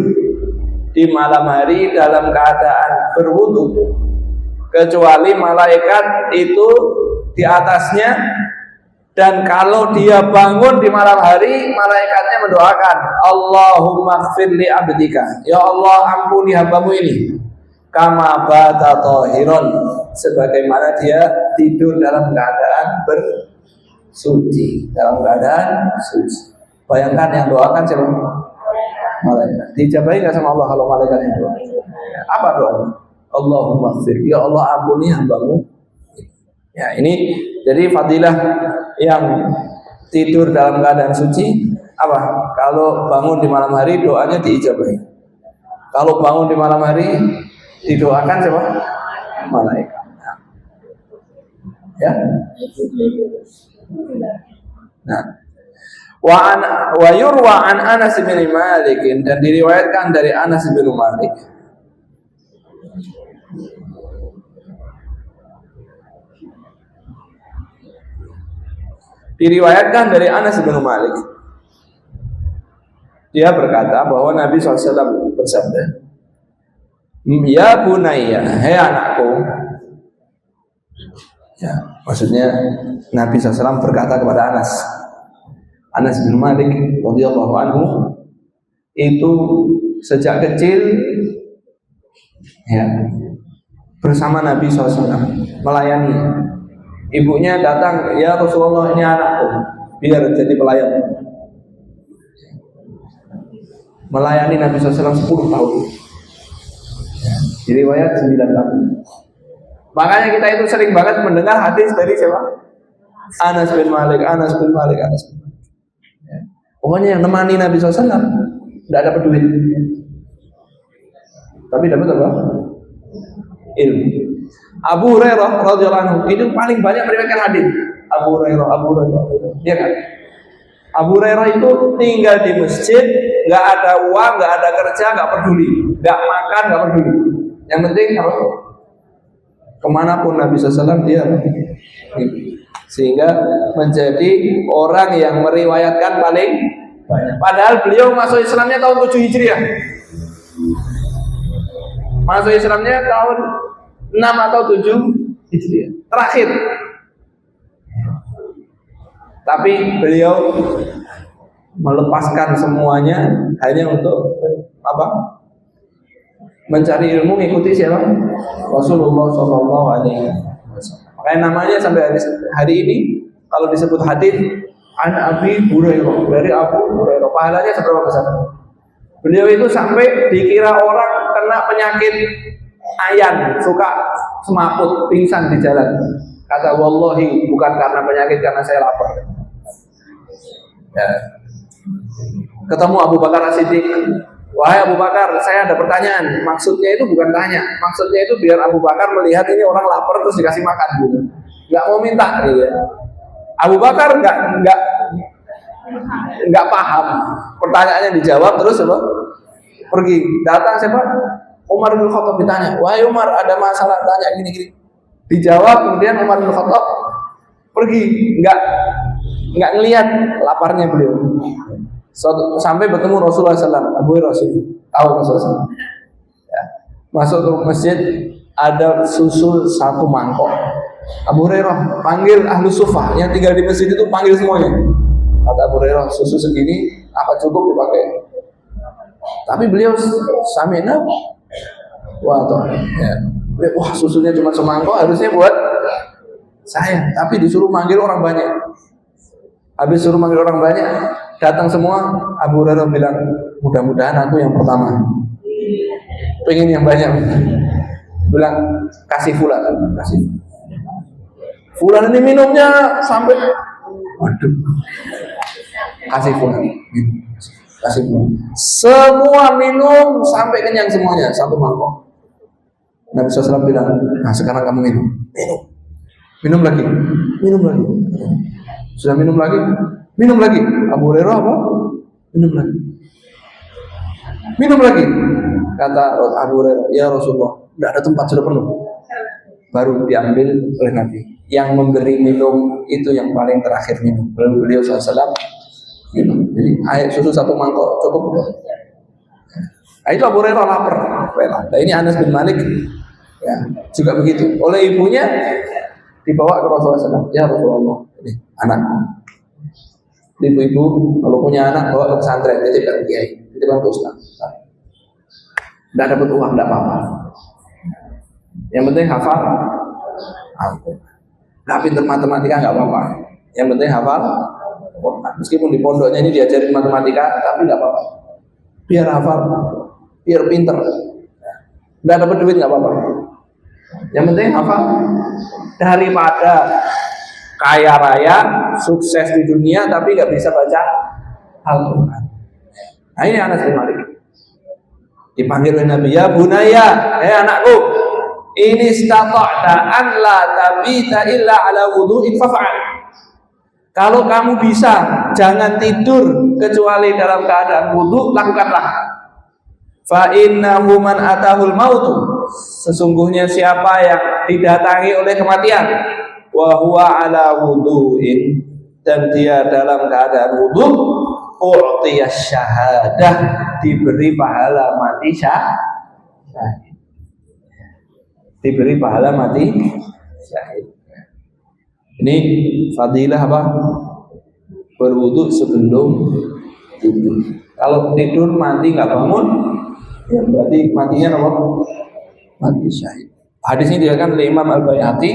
di malam hari dalam keadaan berwudu kecuali malaikat itu di atasnya, dan kalau dia bangun di malam hari malaikatnya mendoakan Allahumma ighfir li 'abdika, ya Allah ampuni hambamu ini, kama bata tahiran, sebagaimana dia tidur dalam keadaan bersuci, dalam keadaan suci. Bayangkan yang doakan siapa? Malaikat. Dijabahi nggak sama Allah kalau malaikat yang doa? Apa doanya? Allahumma ighfir, ya Allah ampuni hambamu. Ya, ini jadi fadilah yang tidur dalam keadaan suci apa? Kalau bangun di malam hari doanya diijabahi. Kalau bangun di malam hari didoakan siapa? Malaikat. Ya. Nah, wa yurwa an Anas bin Malik, dan diriwayatkan dari Anas bin Malik. Diriwayatkan dari Anas bin Malik, dia berkata bahwa Nabi SAW bersabda, ya bunayya, hei anakku. Ya, maksudnya Nabi SAW berkata kepada Anas bin Malik radhiyallahu anhu, itu sejak kecil ya bersama Nabi SAW melayani. Ibunya datang, ya Rasulullah ini anakku, biar jadi pelayan. Melayani Nabi SAW 10 tahun. Di riwayat 9 tahun. Makanya kita itu sering banget mendengar hadis dari siapa? Anas bin Malik. Ya. Pokoknya yang nemani Nabi SAW tidak dapat duit, tapi dapat apa? Ilmu. Abu Hurairah radhiyallahu anhu itu paling banyak meriwayatkan hadis. Abu Hurairah, dia kan? Abu Hurairah itu tinggal di masjid, nggak ada uang, nggak ada kerja, nggak peduli, nggak makan, nggak peduli. Yang penting apa? Kemanapun Nabi SAW dia, sehingga menjadi orang yang meriwayatkan paling banyak. Padahal beliau masuk Islamnya tahun 7 Hijriah. Masuk Islamnya tahun 6 atau 7 Hijriah terakhir. Tapi beliau melepaskan semuanya hanya untuk apa? Mencari ilmu, mengikuti siapa? Rasulullah SAW. Makanya namanya sampai hari ini kalau disebut hadis an Abi Hurairah, dari Abu Hurairah, pahalanya seberapa besar? Beliau itu sampai dikira orang kena penyakit ayan, suka semaput, pingsan di jalan. Kata wallahi bukan karena penyakit, karena saya lapar. Ya. Ketemu Abu Bakar As-Siddiq, wahai Abu Bakar, saya ada pertanyaan. Maksudnya itu bukan tanya, maksudnya itu biar Abu Bakar melihat ini orang lapar terus dikasih makan gitu. Nggak mau minta gitu ya. Abu Bakar nggak paham. Pertanyaannya dijawab terus apa? Pergi. Datang siapa? Umar bin Khattab ditanya, wahai Umar, ada masalah, tanya gini-gini. Dijawab, kemudian Umar bin Khattab pergi, nggak ngelihat laparnya beliau. Sampai bertemu Rasulullah SAW. Abu Hurairah tahu Rasulullah SAW. Ya. Masuk ke masjid, ada susu 1 mangkok. Abu Hurairah panggil ahlu sufah yang tinggal di masjid itu, panggil semuanya. Kata Abu Hurairah, susu segini apa cukup dipakai? Tapi beliau samina, wah susunya cuma semangkok, harusnya buat saya. Tapi disuruh manggil orang banyak. Habis suruh manggil orang banyak, datang semua. Abu Hurairah bilang, mudah-mudahan aku yang pertama. Pengen yang banyak. bilang kasih fulan, kasih. Fulan ini minumnya sampai, waduh, kasih fulan, kasih fulan. Semua minum sampai kenyang semuanya, satu mangkok. Nabi SAW bilang, nah sekarang kamu minum, minum lagi, minum lagi. Sudah minum lagi, minum lagi. Abu Hurairah apa? Minum lagi, minum lagi. Kata Abu Hurairah, ya Rasulullah, tidak ada tempat, sudah penuh. Baru diambil oleh Nabi. Yang memberi minum itu yang paling terakhir minum. Lalu beliau SAW minum. Jadi air susu satu mangkok cukup. Nah, itu Abu Hurairah lapar. Nah, ini Anas bin Malik ya, juga begitu. Oleh ibunya dibawa ke Rasulullah SAW. Ya Rasulullah, ini anak. Ibu-ibu kalau punya anak bawa ke pesantren, titipkan ke kiai, titipkan ke ustaz. Tidak dapat uang, tidak apa-apa. Yang penting hafal. Nggak pinter matematika nggak apa-apa. Yang penting hafal. Meskipun di pondoknya ini diajarin matematika, tapi nggak apa-apa. Biar hafal, biar pinter. Nggak dapat duit nggak apa-apa. Yang penting hafal. Daripada kaya raya, sukses di dunia, tapi nggak bisa baca Al-Quran. Nah ini Anas bin Malik. Dipanggil oleh Nabi, ya bunaya, anakku, ini istata'ta an la tabita illa ala wudu'in fafa'al. Kalau kamu bisa, jangan tidur kecuali dalam keadaan wudu, lakukanlah. Fa innahu man atahul mautu, sesungguhnya siapa yang didatangi oleh kematian, wa huwa ala wudu'in, dan dia dalam keadaan wudu, u'tiyas syahadah, diberi pahala mati syahid. Diberi pahala mati syahid. Ini fadilah apa? Berwudu sebelum tidur. Kalau tidur mati nggak bangun, ya berarti matinya apa? Mati syahid. Hadis ini diriwayatkan oleh Imam Al-Baihaqi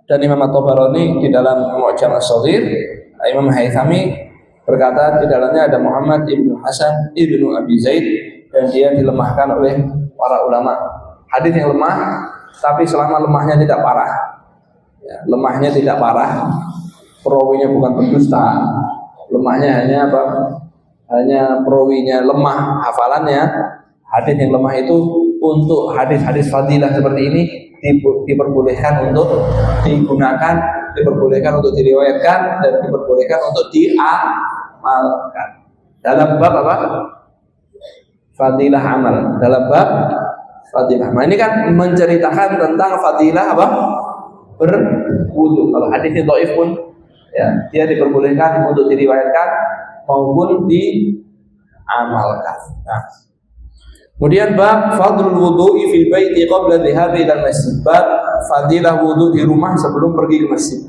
dan Imam At-Tabarani di dalam Mu'jam As-Shaghir. Imam Haythami berkata di dalamnya ada Muhammad ibnu Hasan ibnu Abi Zaid, dan dia dilemahkan oleh para ulama. Hadis yang lemah, tapi selama lemahnya tidak parah, ya, lemahnya tidak parah, perawinya bukan pendusta, lemahnya hanya apa? Hanya perawinya lemah hafalannya. Hadis yang lemah itu untuk hadis-hadis fadilah seperti ini diperbolehkan untuk digunakan, diperbolehkan untuk diriwayatkan, dan diperbolehkan untuk diamalkan dalam bab apa? Fadilah amal, dalam bab fadilah. Nah ini kan menceritakan tentang fadilah apa? Berwudu. Kalau hadisnya dhaif pun ya, dia diperbolehkan untuk diriwayatkan maupun diamalkan. Nah, kemudian bab fadlul wudu'i fil baiti qabla dhahabi ila masjid. Bab fadilah wudu di rumah sebelum pergi ke masjid.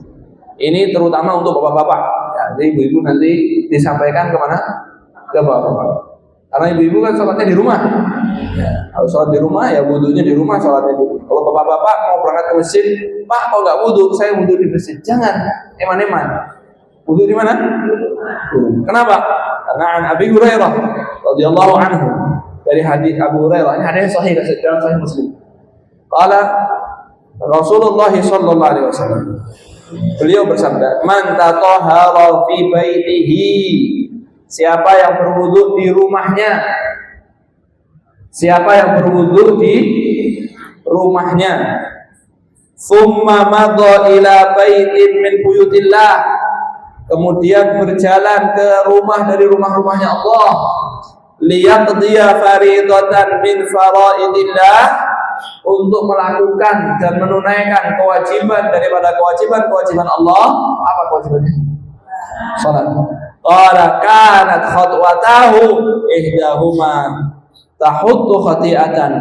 Ini terutama untuk bapak-bapak. Ya, jadi ibu-ibu nanti disampaikan kemana? Ke bapak-bapak. Karena ibu-ibu kan sholatnya di rumah. Ya, kalau sholat di rumah ya wudunya di rumah, sholatnya di rumah. Kalau bapak-bapak mau berangkat ke masjid, Pak kalau nggak wudu, saya wudu di masjid. Jangan, eman-eman. Wudu di mana? Kenapa? Karena an Abi Hurairah radhiyallahu anhu, dari hadis Abu Hurairah, ini hadis sahih dalam Sahih Muslim. Qala Rasulullah sallallahu alaihi wasallam, beliau bersabda, "Man tatahhara fi baitihi," siapa yang berwudu di rumahnya, siapa yang berwudu di rumahnya, "Tsumma madha ila baitin min buyutillah," kemudian berjalan ke rumah dari rumah-rumahnya Allah, liyaqdiya faridatan min faraidillah, untuk melakukan dan menunaikan kewajiban daripada kewajiban Allah. Apa kewajibannya? Salat. Qala kanat khatwatahu ihdahuma tahuttu khati'atan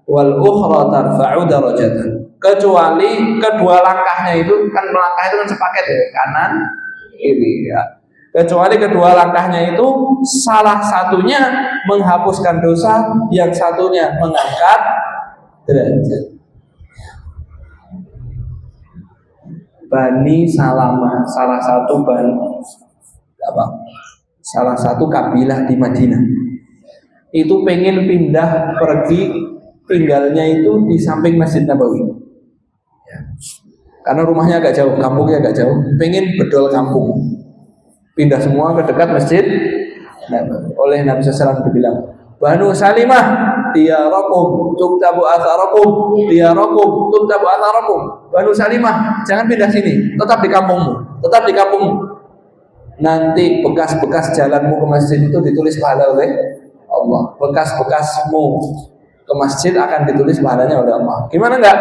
wal ukhra tarfa'u darajatan. Kecuali kedua langkahnya itu kan, melangkah itu kan sepaket ya, kanan kiri ya. Kecuali kedua langkahnya itu salah satunya menghapuskan dosa, yang satunya mengangkat derajat. Bani Salamah, salah satu kabilah di Madinah, itu pengen pindah pergi tinggalnya itu di samping Masjid Nabawi. Ya. Karena rumahnya agak jauh, kampungnya agak jauh, pengen bedol kampung, pindah semua ke dekat Masjid Nabawi. Oleh Nabi SAW dibilang, Banu Salimah diyarakum tuktabu atharakum, diyarakum tuktabu atharakum. Banu Salimah, jangan pindah sini, tetap di kampungmu, tetap di kampungmu. Nanti bekas-bekas jalanmu ke masjid itu ditulis pahala oleh Allah. Bekas-bekasmu ke masjid akan ditulis pahalanya oleh Allah. Gimana enggak?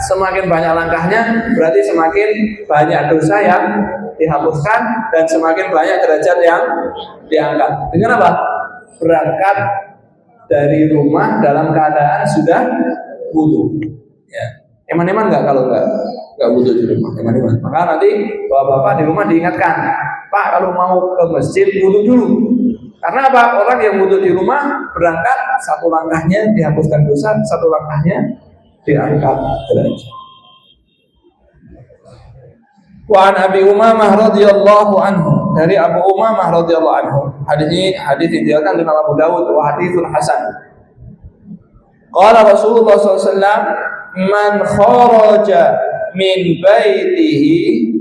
Semakin banyak langkahnya, berarti semakin banyak dosa yang dihapuskan dan semakin banyak derajat yang diangkat. Dengan apa? Berangkat dari rumah dalam keadaan sudah wudu. Ya. Eman-eman enggak kalau enggak wudu di rumah? Eman-eman. Maka nanti bapak-bapak di rumah diingatkan, Pak, kalau mau ke masjid wudu dulu. Karena apa? Orang yang wudu di rumah berangkat, satu langkahnya dihapuskan dosa, satu langkahnya diangkat derajat. Wa an Abi Umamah radhiyallahu anhu, dari Abu Umamah radhiyallahu anhu. Hadis ini hadis diriwayatkan oleh Abu Dawud wa haditsun hasan. Qala Rasulullah SAW, man kharaja min baitihi,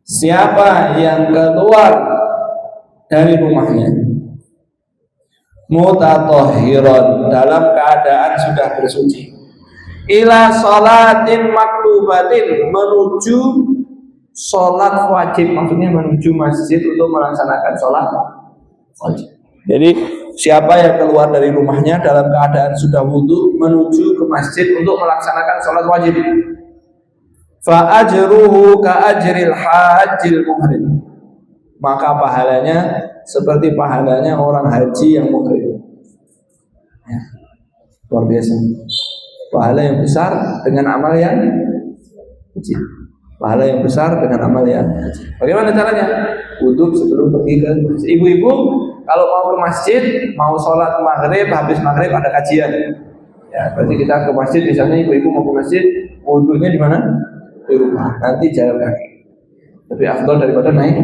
siapa yang keluar dari rumahnya mutatahhiran, dalam keadaan sudah bersuci, ila salatin maktubatin, menuju sholat wajib, maksudnya menuju masjid untuk melaksanakan sholat wajib. Jadi siapa yang keluar dari rumahnya dalam keadaan sudah wudu menuju ke masjid untuk melaksanakan sholat wajib, fa ajruhu ka ajril hajjil muhrim, maka pahalanya seperti pahalanya orang haji yang muhrim. Ya, luar biasa. Pahala yang besar dengan amal yang kecil. Pahala yang besar dengan amal yang kecil. Bagaimana caranya? Wudu sebelum pergi ke masjid. Ibu-ibu kalau mau ke masjid, mau sholat maghrib, habis maghrib ada kajian. Ya, berarti kita ke masjid, misalnya ibu-ibu mau ke masjid, wudunya di mana? Di rumah. Nanti jalan kaki. Lebih afdal daripada naik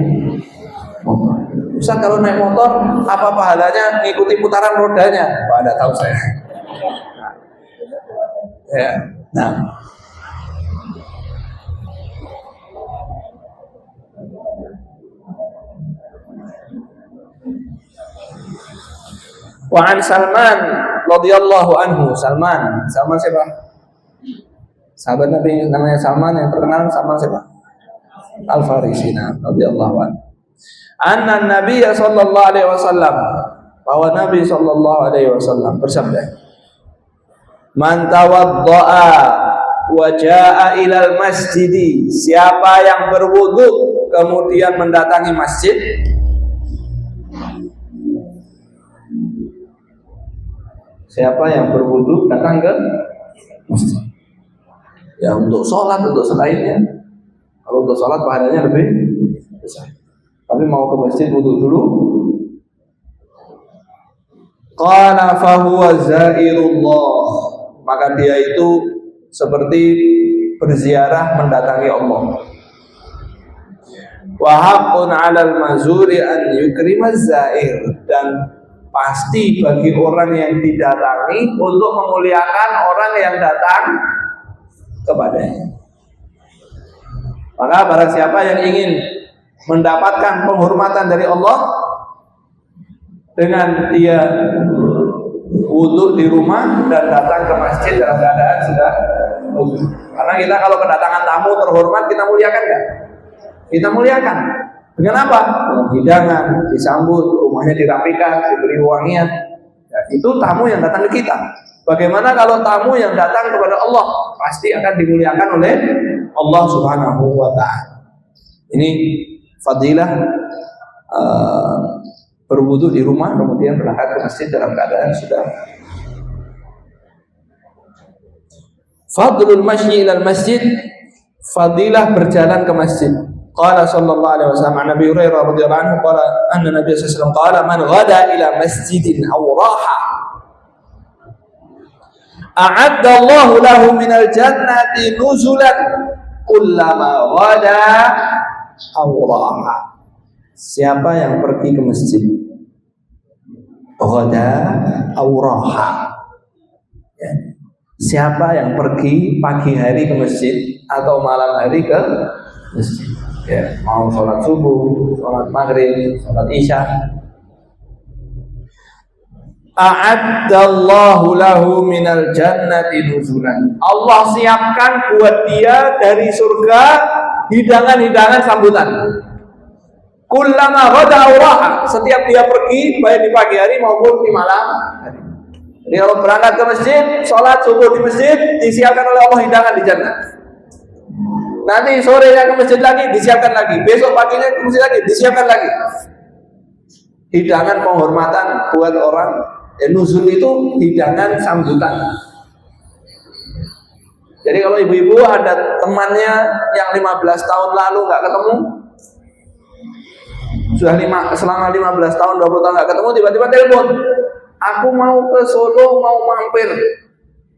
motor. Ustaz, kalau naik motor apa pahalanya? Ngikuti putaran rodanya. Pak, ada tahu saya. Ya, nah. Wa an Salman radhiyallahu anhu. Salman siapa? Sahabat Nabi namanya Salman, yang terkenal Salman siapa? Al-Farisi radhiyallahu anhu. Anna Nabi sallallahu alaihi wasallam, bahwa Nabi sallallahu alaihi wasallam bersabda, man tawaddaa wa jaa ilal masjidi, siapa yang berwudu kemudian mendatangi masjid, siapa yang berwudu datang ke masjid, ya untuk sholat, untuk selainnya. Kalau untuk sholat pahalanya lebih besar, tapi mau ke masjid wudu dulu. Qala fahuwa zairullah, maka dia itu seperti berziarah mendatangi Allah. Wa haqqun 'alal mazuri an yukrimaz zair, dan pasti bagi orang yang didatangi untuk memuliakan orang yang datang kepadanya. Maka barang siapa yang ingin mendapatkan penghormatan dari Allah dengan dia wudu di rumah dan datang ke masjid dalam keadaan sudah wudu. Karena kita kalau kedatangan tamu terhormat, kita muliakan enggak? Kita muliakan. Dengan apa? Dengan hidangan, disambut, rumahnya dirapikan, diberi wangian. Ya, itu tamu yang datang ke kita. Bagaimana kalau tamu yang datang kepada Allah? Pasti akan dimuliakan oleh Allah Subhanahu wa ta'ala. Ini fadilah berwudu di rumah kemudian berangkat ke masjid dalam keadaan sudah. Fadlul masyi ilal masjid, fadilah berjalan ke masjid. Qala sallallahu alaihi wasallam an Nabi Hurairah radhiyallahu anhu qala anna Nabi sallallahu alaihi wasallam qala man ghada ila masjidin aw raha a'adda Allahu lahu minal jannati nuzulan kullama ghada aw raha. Siapa yang pergi ke masjid ghada aw raha, Ya. Siapa yang pergi pagi hari ke masjid atau malam hari ke masjid, ya, mau sholat subuh, sholat maghrib, sholat isya, a'addallahu lahu minal jannati nuzulan. Allah siapkan buat dia dari surga hidangan-hidangan sambutan. Kullama ghada raha, setiap dia pergi baik di pagi hari maupun di malam hari. Jadi kalau berangkat ke masjid, sholat subuh di masjid, disiapkan oleh Allah hidangan di jannah. Nanti sorenya ke masjid lagi, disiapkan lagi. Besok paginya ke masjid lagi, disiapkan lagi. Hidangan penghormatan buat orang. Nuzul itu hidangan sambutan. Jadi kalau ibu-ibu ada temannya yang 15 tahun lalu nggak ketemu, sudah selama 15 tahun, 20 tahun nggak ketemu, tiba-tiba telepon, aku mau ke Solo, mau mampir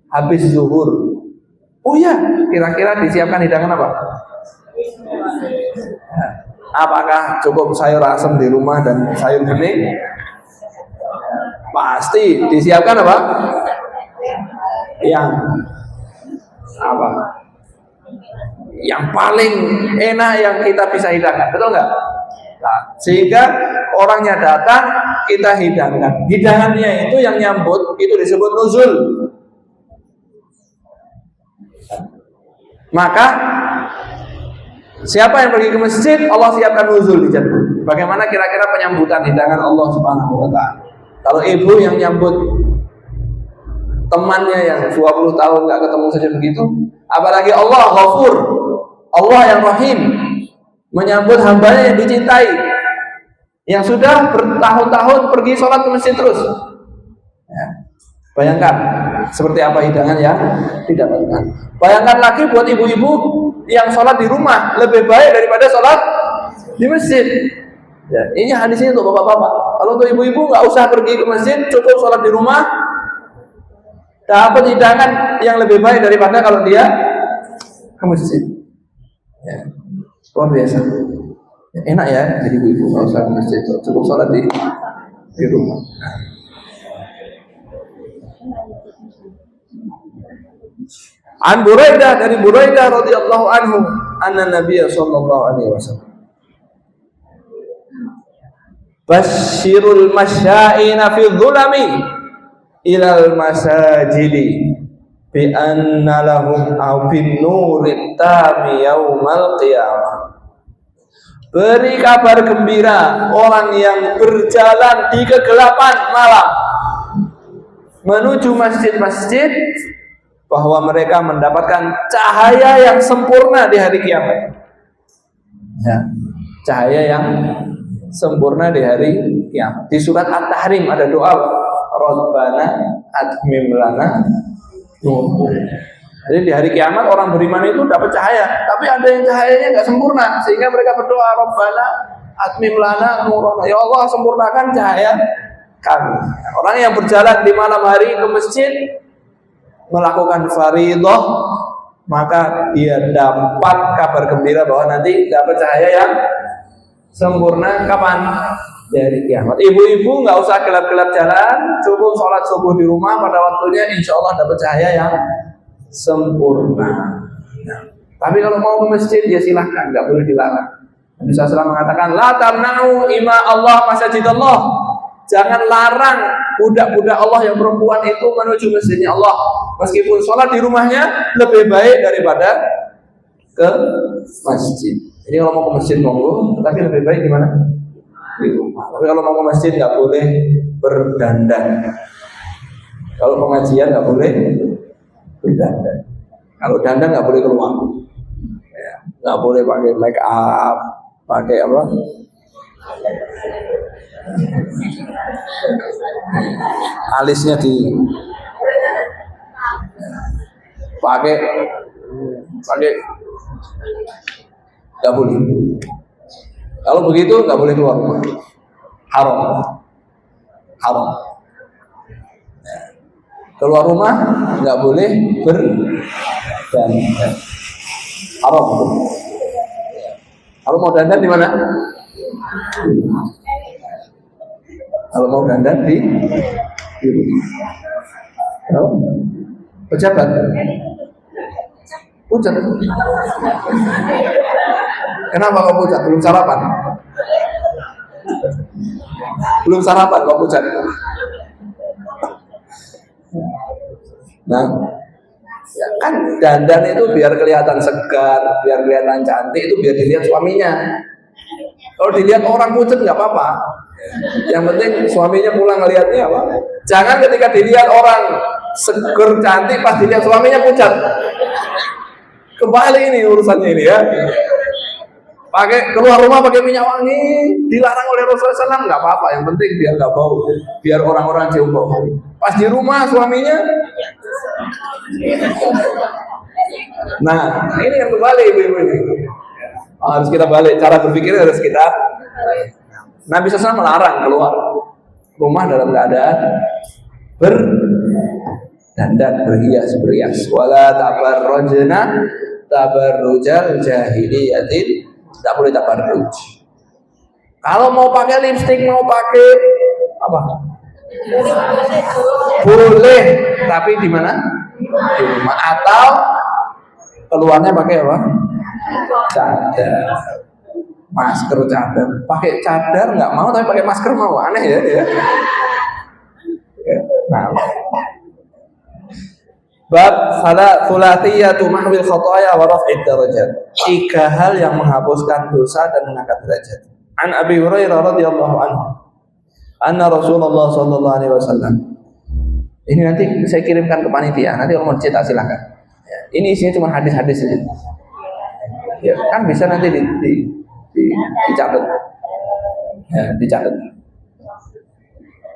habis zuhur. Oh ya, kira-kira disiapkan hidangan apa? Apakah cukup sayur asem di rumah dan sayur bening? Pasti disiapkan apa? Yang apa? Yang paling enak yang kita bisa hidangkan, betul nggak? Nah, sehingga orangnya datang, kita hidangkan. Hidangannya itu yang nyambut, itu disebut nuzul. Maka siapa yang pergi ke masjid, Allah siapkan nuzul di jannah. Bagaimana kira-kira penyambutan hidangan Allah Subhanahu wa ta'ala? Kalau ibu yang nyambut temannya yang 20 tahun nggak ketemu saja begitu, apalagi Allah Ghafur, Allah yang Rahim, menyambut hambanya yang dicintai, yang sudah bertahun-tahun pergi sholat ke masjid terus. Ya. Bayangkan seperti apa hidangan yang didapatkan. Bayangkan lagi buat ibu-ibu yang sholat di rumah lebih baik daripada sholat di masjid. Ya, ini hadisnya untuk bapak-bapak. Kalau untuk ibu-ibu nggak usah pergi ke masjid, cukup sholat di rumah, dapat hidangan yang lebih baik daripada kalau dia ke masjid. Ya, luar biasa. Ya, enak ya, jadi ibu-ibu nggak usah ke masjid, cukup sholat di rumah. An Buraidah, dari Buraidah radhiyallahu anhu, anna Nabiy sallallahu alaihi wasallam Basyirul masya'ina fi dhulami ilal masajidi bi anna lahum bin nurit tami yaumal qiyamah. Beri kabar gembira orang yang berjalan di kegelapan malam menuju masjid-masjid bahwa mereka mendapatkan cahaya yang sempurna di hari kiamat. Ya, cahaya yang sempurna di hari kiamat. Di surat At-Tahrim ada doa, Rabbana atmim lana nur. Jadi di hari kiamat orang beriman itu dapat cahaya, tapi ada yang cahayanya nggak sempurna, sehingga mereka berdoa, Rabbana atmim lana nur. Ya Allah, sempurnakan cahaya kami. Orang yang berjalan di malam hari ke masjid melakukan faridah, maka dia dapat kabar gembira bahwa nanti dapat cahaya yang sempurna kapan? Dari kiamat. Ibu-ibu nggak usah gelap-gelap jalan, cukup sholat subuh di rumah pada waktunya, insya Allah dapat cahaya yang sempurna. Nah, tapi kalau mau ke masjid ya silahkan, nggak boleh dilarang. Nabi SAW mengatakan, la tamna'u ima Allah masajidallah. Jangan larang budak-budak Allah yang perempuan itu menuju masjidnya Allah, meskipun sholat di rumahnya lebih baik daripada ke masjid. Jadi kalau mau ke masjid monggo, tapi lebih baik di mana? Di rumah. Tapi kalau mau ke masjid nggak boleh berdandan. Kalau pengajian nggak boleh berdandan. Kalau dandan nggak boleh keluar. Ya, nggak boleh pakai make up, pakai apa? Alisnya pakai nggak boleh. Kalau begitu nggak boleh keluar rumah. Haram. Keluar rumah nggak boleh berdandan. Haram. Kalau mau dandan di mana? Kalau mau dandan di rumah. Pejabat. Pucat. Kenapa kok pucat? Belum sarapan? Belum sarapan kok pucat? Nah, ya kan dandan itu biar kelihatan segar, biar kelihatan cantik, itu biar dilihat suaminya. Kalau dilihat orang pucat nggak apa-apa. Yang penting suaminya pulang ngelihatnya apa? Jangan ketika dilihat orang seger cantik pas dilihat suaminya pucat. Kembali ini urusannya ini ya. Pakai keluar rumah pakai minyak wangi dilarang oleh Rasulullah SAW, nggak apa-apa. Yang penting biar nggak bau, biar orang-orang cium bau. Pas di rumah suaminya. Nah ini yang kembali ibu-ibu ini. Harus kita balik, cara berpikir harus kita. Nabi SAW melarang keluar rumah dalam keadaan berdandan, berhias-berhias. Wala tabarrujna tabarrujal jahiliyatin, tidak boleh tabarruj. Kalau mau pakai lipstik, mau pakai apa? Boleh, tapi di mana? Di rumah, atau keluarnya pakai apa? Cadar, masker, cadar. Pakai cadar nggak mau, tapi pakai masker mau. Aneh ya, ya. Nah, bab thulathiyatu mahwil khataya wa raf'id darajat. 3 hal yang menghapuskan dosa dan mengangkat derajat. An Abi Hurairah radhiyallahu anhu, anna Rasulullah sallallahu alaihi wasallam. Ini nanti saya kirimkan ke panitia. Nanti kalau mau cetak silakan. Ya, ini isinya cuma hadis-hadis saja. Ya, kan bisa nanti dicatat. Ya, dicatat.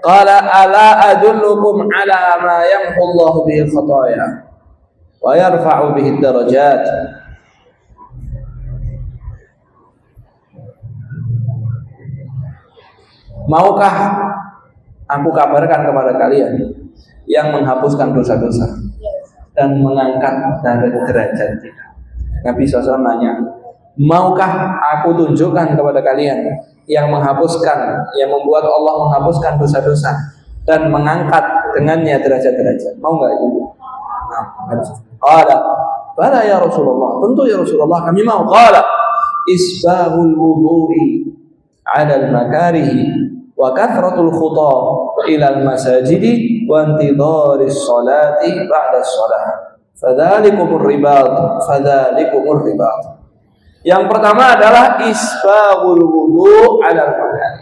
Qala ala adullukum ala ma yamhu Allah bihi al-khataya wa yarfa'u bihi ad-darajat. Maukah aku kabarkan kepada kalian yang menghapuskan dosa-dosa dan mengangkat derajat kita? Nabi SAW nanya, maukah aku tunjukkan kepada kalian yang menghapuskan, yang membuat Allah menghapuskan dosa-dosa dan mengangkat dengannya derajat-derajat? Mau nggak itu? Nah, qala bala ya Rasulullah, tentu ya Rasulullah kami mau. Qala isbahul wudu'i 'ala al-makarihi wa kathratul khuta ila al-masajidi wa intidharis salati ba'da as-salah. Fadzalikumur ribat, fadzalikumur ribat. Yang pertama adalah isbahul wudu' 'alal makan,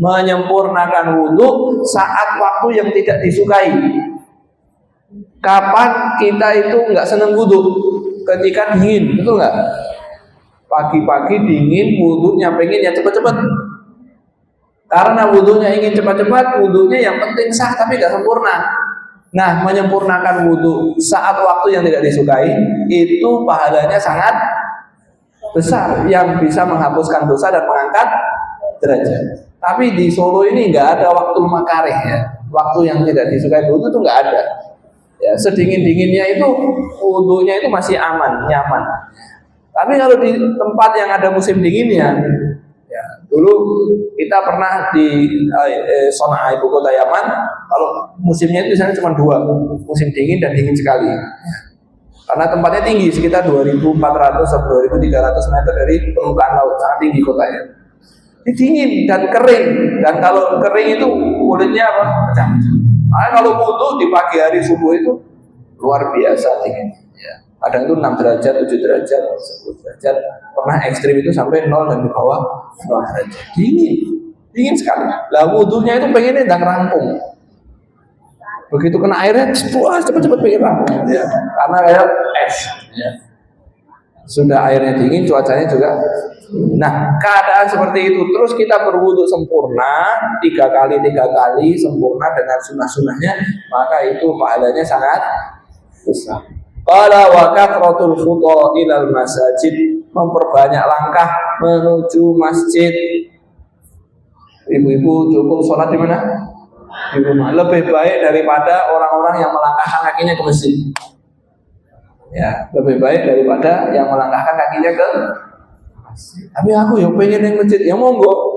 menyempurnakan wudu saat waktu yang tidak disukai. Kapan kita itu nggak senang wudu? Ketika dingin, betul nggak? Pagi-pagi dingin, wudunya pengen ya cepat-cepat. Karena wudunya ingin cepat-cepat, wudunya yang penting sah tapi nggak sempurna. Nah, menyempurnakan wudu saat waktu yang tidak disukai itu pahalanya sangat besar, yang bisa menghapuskan dosa dan mengangkat derajat. Tapi di Solo ini nggak ada waktu makarih ya, waktu yang tidak disukai wudu itu nggak ada. Ya, sedingin-dinginnya itu wudunya itu masih aman, nyaman. Tapi kalau di tempat yang ada musim dinginnya, ya, dulu kita pernah di Son'a, ibu kota Yaman. Kalau musimnya itu di sana cuma 2, musim dingin dan dingin sekali. Karena tempatnya tinggi, sekitar 2.400 atau 2.300 meter dari permukaan laut, sangat tinggi kotanya. Ini dingin dan kering, dan kalau kering itu kulitnya apa? Pecah. Nah, kalau wudu di pagi hari subuh itu luar biasa dingin. Ya. Kadang itu 6 derajat, 7 derajat, 10 derajat. Pernah ekstrim itu sampai 0 dan di bawah 0 derajat. Dingin sekali. Lah wudunya itu pengennya ndang rampung. Begitu kena airnya, cepat-cepat pengen rampung. Ya. Karena kayak es. Ya. Sudah airnya dingin, cuacanya juga. Nah, keadaan seperti itu terus kita berwudu sempurna 3 kali sempurna dengan sunnah-sunnahnya, maka itu pahalanya sangat besar. Qala wa kathratul khuta ilal masajid, memperbanyak langkah menuju masjid. Ibu-ibu cukup sholat di mana? Di rumah. Lebih baik daripada orang-orang yang melangkahkan kakinya ke masjid. Ya, lebih baik daripada yang melangkahkan kakinya ke masjid. Tapi aku yang pengen yang masjid, ya monggo,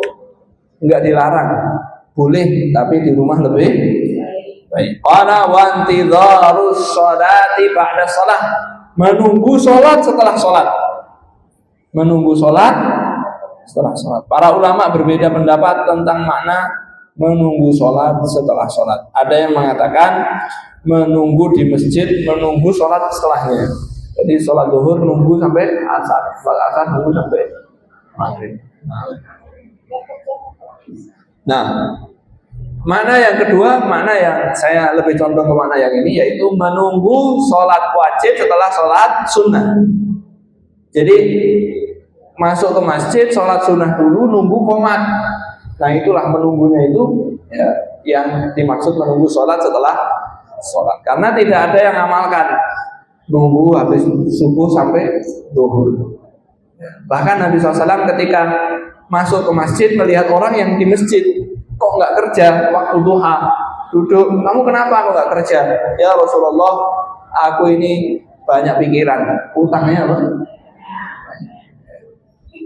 nggak dilarang, boleh, tapi di rumah lebih baik. Baik. Qala wa intidharus sholati ba'da shalah. Menunggu sholat setelah sholat. Menunggu sholat setelah sholat. Para ulama berbeda pendapat tentang makna menunggu sholat setelah sholat. Ada yang mengatakan menunggu di masjid, menunggu sholat setelahnya. Jadi sholat zuhur nunggu sampai asar, sholat asar nunggu sampai maghrib. Nah, mana yang kedua, mana yang saya lebih condong ke mana yang ini, yaitu menunggu sholat wajib setelah sholat sunnah. Jadi masuk ke masjid, sholat sunnah dulu, nunggu qomat. Nah itulah menunggunya itu ya, yang dimaksud menunggu sholat setelah sholat. Karena tidak ada yang amalkan nunggu habis subuh sampai zuhur. Bahkan Nabi SAW ketika masuk ke masjid melihat orang yang di masjid kok nggak kerja waktu duha, duduk, kamu kenapa kok nggak kerja? Ya Rasulullah, aku ini banyak pikiran, utangnya apa?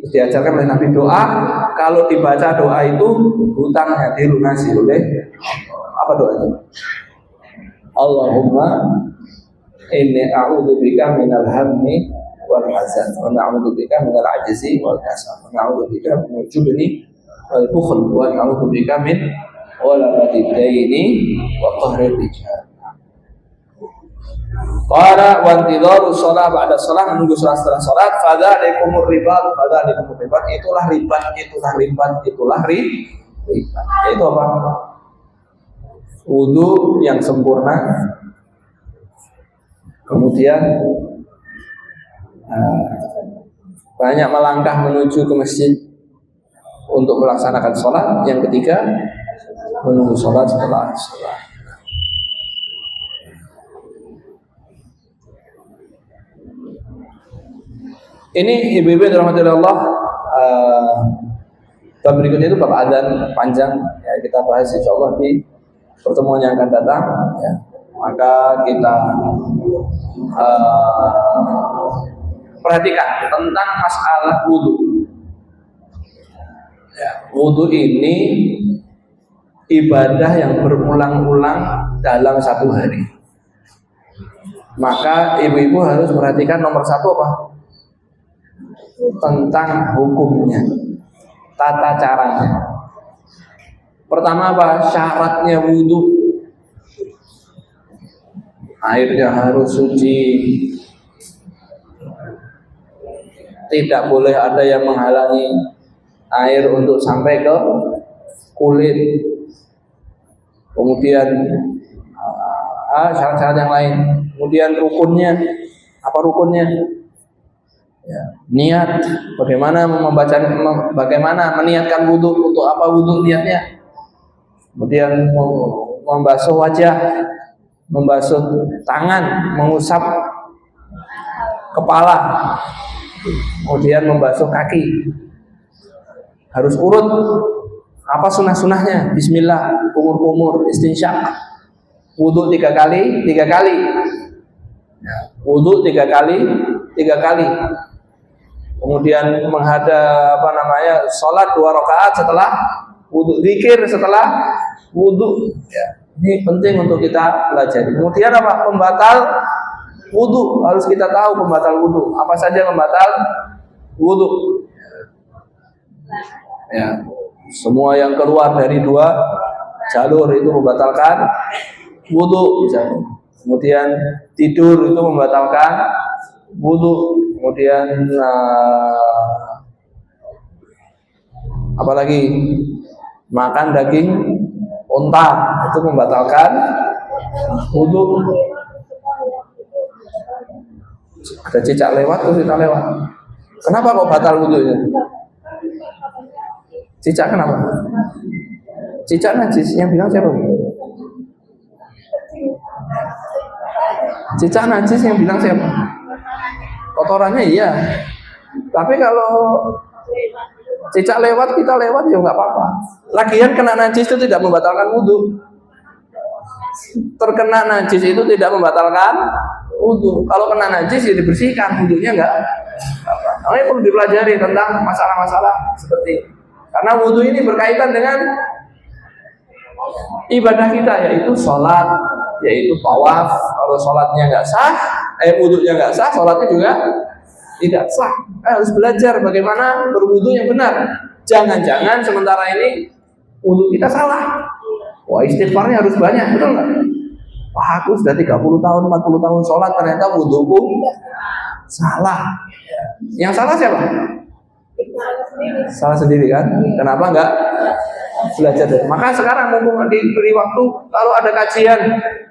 Diajarkan oleh Nabi doa, kalau dibaca doa itu hutangnya dilunasi oleh apa doanya? Allahumma inni a'udzubika minal hammi wal hazan wa na'udzubika minal ajzi wal kasal wa na'udzubika minal jubni wal bukhl wa na'udzubika min ghalabati daini wa qahri rijal. Qala wa intidharu shalah ba'da shalah, menunggu salat setelah salat, fadzalikumur ribat, itulah ribat. Itu apa? Wudu yang sempurna, kemudian banyak melangkah menuju ke masjid untuk melaksanakan sholat. Yang ketiga, menunggu sholat setelah sholat. Ini ibu-ibu dirahmati Allah. Bab berikutnya itu bab adzan panjang ya, kita bahas insyaallah di pertemuan yang akan datang ya. Maka kita perhatikan tentang masalah wudu ya. Wudu ini ibadah yang berulang-ulang dalam satu hari. Maka ibu-ibu harus perhatikan nomor satu apa? Tentang hukumnya, tata caranya. Pertama apa? Syaratnya wudu. Airnya harus suci. Tidak boleh ada yang menghalangi air untuk sampai ke kulit. Kemudian syarat-syarat yang lain. Kemudian rukunnya, apa rukunnya? Ya, niat, bagaimana meniatkan wudu, untuk apa wudu niatnya? Kemudian membasuh wajah, membasuh tangan, mengusap kepala, kemudian membasuh kaki. Harus urut. Apa sunah-sunahnya? Bismillah, kumur-kumur, istinsyak. Wudu 3 kali. Wudu 3 kali. Kemudian menghadap sholat 2 rakaat setelah wudu, zikir setelah wudu ya. Ini penting untuk kita pelajari. Kemudian apa? Pembatal wudu, harus kita tahu pembatal wudu. Apa saja pembatal wudu ya. Semua yang keluar dari 2 jalur itu membatalkan wudu misalnya. Kemudian tidur itu membatalkan wudu. Kemudian apalagi makan daging unta itu membatalkan wudu. Ada cicak lewat terus kita lewat. Kenapa kok batal wudunya? Cicak kenapa? Cicak najis, yang bilang siapa? Cicak najis yang bilang siapa? Kotorannya iya. Tapi kalau cicak lewat, kita lewat ya nggak apa-apa. Lagian kena najis itu tidak membatalkan wudu. Terkena najis itu tidak membatalkan wudu. Kalau kena najis ya dibersihkan, wudunya nggak apa. Makanya perlu dipelajari tentang masalah-masalah seperti ini. Karena wudu ini berkaitan dengan ibadah kita, yaitu sholat, yaitu tawaf. Kalau sholatnya nggak sah, wudhunya nggak sah, sholatnya juga tidak sah. Harus belajar bagaimana berwudhu yang benar. Jangan-jangan sementara ini wudhu kita salah. Wah, istighfarnya harus banyak, betul nggak? Wah, aku sudah 30 tahun, 40 tahun sholat, ternyata wudhuku salah. Yang salah siapa? Salah sendiri kan? Kenapa nggak belajar dari? Maka sekarang mumpung diberi waktu, kalau ada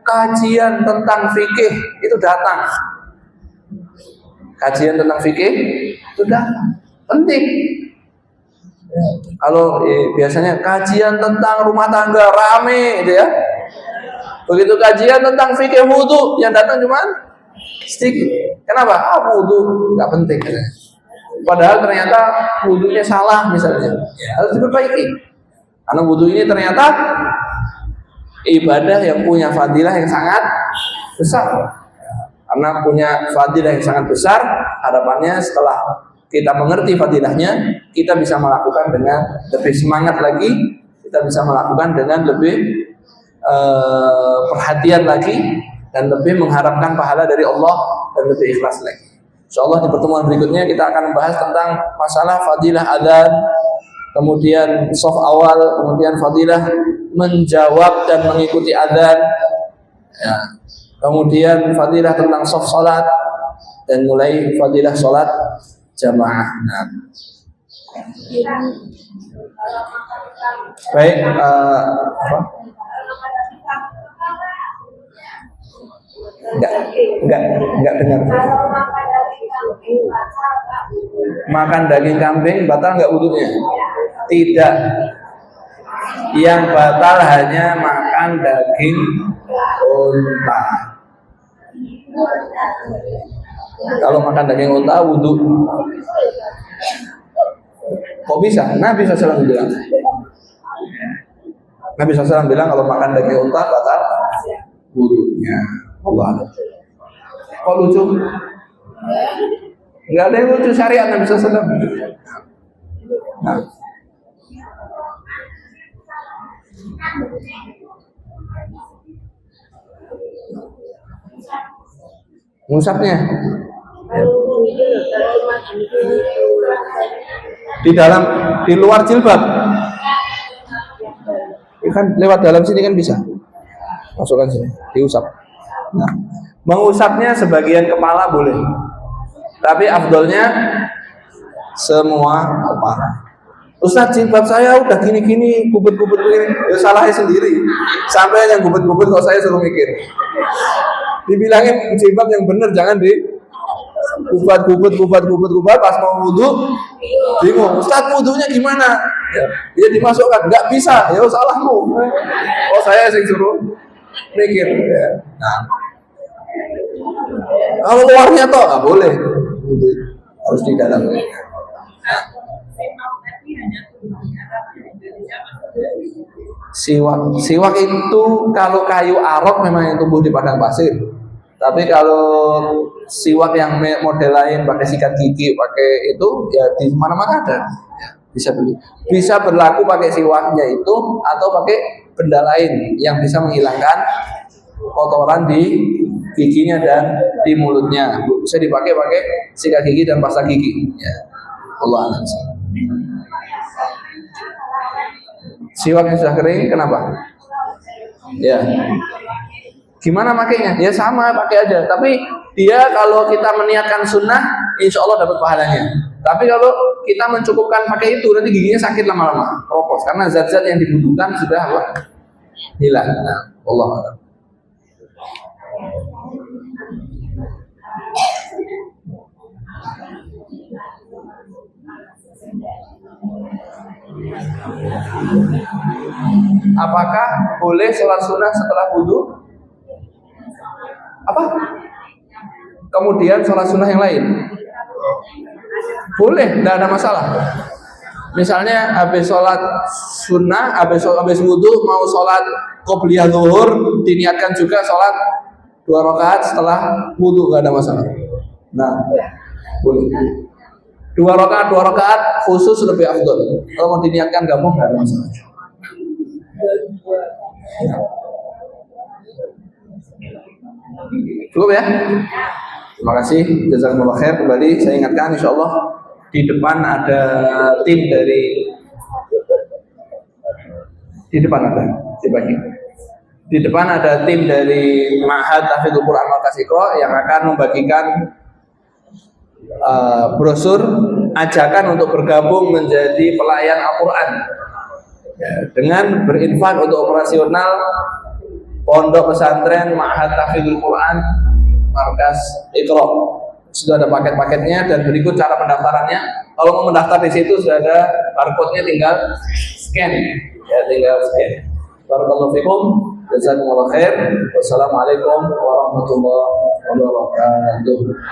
kajian tentang fikih itu datang. Kajian tentang fikih itu datang, penting. Kalau biasanya kajian tentang rumah tangga rame, gitu ya. Begitu kajian tentang fikih wudu, yang datang cuma sedikit. Kenapa? Wudu nggak penting. Padahal ternyata wudunya salah misalnya, harus diperbaiki. Karena wudu ini ternyata ibadah yang punya fadilah yang sangat besar. Karena punya fadilah yang sangat besar, harapannya setelah kita mengerti fadilahnya, kita bisa melakukan dengan lebih semangat lagi, kita bisa melakukan dengan lebih perhatian lagi, dan lebih mengharapkan pahala dari Allah, dan lebih ikhlas lagi. Insyaallah di pertemuan berikutnya kita akan membahas tentang masalah fadilah adzan, kemudian shaf awal, kemudian fadilah menjawab dan mengikuti adzan, ya. Kemudian fadilah tentang shaf salat, dan mulai fadilah salat jamaah. Nah. Baik, apa? Enggak dengar. Makan daging kambing batal enggak wudunya? Tidak. Yang batal hanya makan daging unta. Kalau makan daging unta wudu. Kok bisa? Nabi SAW bilang. Nabi SAW bilang kalau makan daging unta batal wudunya. Allah. Kok lucu? Enggak ada yang lucu, syariat Nabi SAW. Nah. Ngusapnya di luar jilbab. Kan lewat dalam sini kan bisa. Masukkan sini, diusap. Nah, mengusapnya sebagian kepala boleh, tapi afdolnya semua kepala. Ustaz, jilbab saya udah gini-gini, gubet-gubet begini. Ya salahnya sendiri. Sampai yang gubet-gubet kok saya suruh mikir. Dibilangin jilbab yang bener, jangan di gubet, pas mau wudu bingung. Ustaz, wudunya gimana? Ya dimasukkan, nggak bisa. Ya salahmu. Oh, saya yang suruh mikir. Ya. Nah, kalau luarnya toh nggak boleh, harus di dalam. Siwak itu kalau kayu arok memang yang tumbuh di padang pasir. Tapi kalau siwak yang model lain pakai sikat gigi, pakai itu ya di mana-mana ada. Ya, bisa beli. Bisa berlaku pakai siwaknya itu atau pakai benda lain yang bisa menghilangkan kotoran di giginya dan di mulutnya. Bisa dipakai sikat gigi dan pasta gigi. Ya. Allah a'lam. Siwak yang sudah kering kenapa? Ya. Gimana makainya? Ya sama, pakai aja. Tapi dia kalau kita meniatkan sunnah, insya Allah dapat pahalanya. Tapi kalau kita mencukupkan pakai itu, nanti giginya sakit lama-lama, keropos. Karena zat-zat yang dibutuhkan sudah apa? Hilang. Nah, Allah a'lam. Apakah boleh sholat sunnah setelah wudu? Apa? Kemudian sholat sunnah yang lain? Boleh, tidak ada masalah. Misalnya habis sholat sunnah, habis wudu mau sholat qobliyah zuhur, diniatkan juga sholat 2 rakaat setelah wudu, tidak ada masalah. Nah, boleh. 2 rakaat khusus lebih afdol. Kalau mau diniatkan gabung, tidak ada masalah. Cukup ya? Terima kasih. Jazakumullah khair. Kembali saya ingatkan, insyaallah di depan ada tim dari di depan ada tim dari Ma'had Tahfidzul Quran Markas Iqra yang akan membagikan brosur ajakan untuk bergabung menjadi pelayan Al-Quran ya, dengan berinfak untuk operasional pondok pesantren Ma'had Tahfidzul Quran Markas Iqra. Sudah ada paket-paketnya dan berikut cara pendaftarannya. Kalau mau mendaftar di situ sudah ada barcode-nya, tinggal scan ya, tinggal scan. Barakallahu fikum, jazakumullah khair. Wassalamualaikum warahmatullahi wabarakatuh.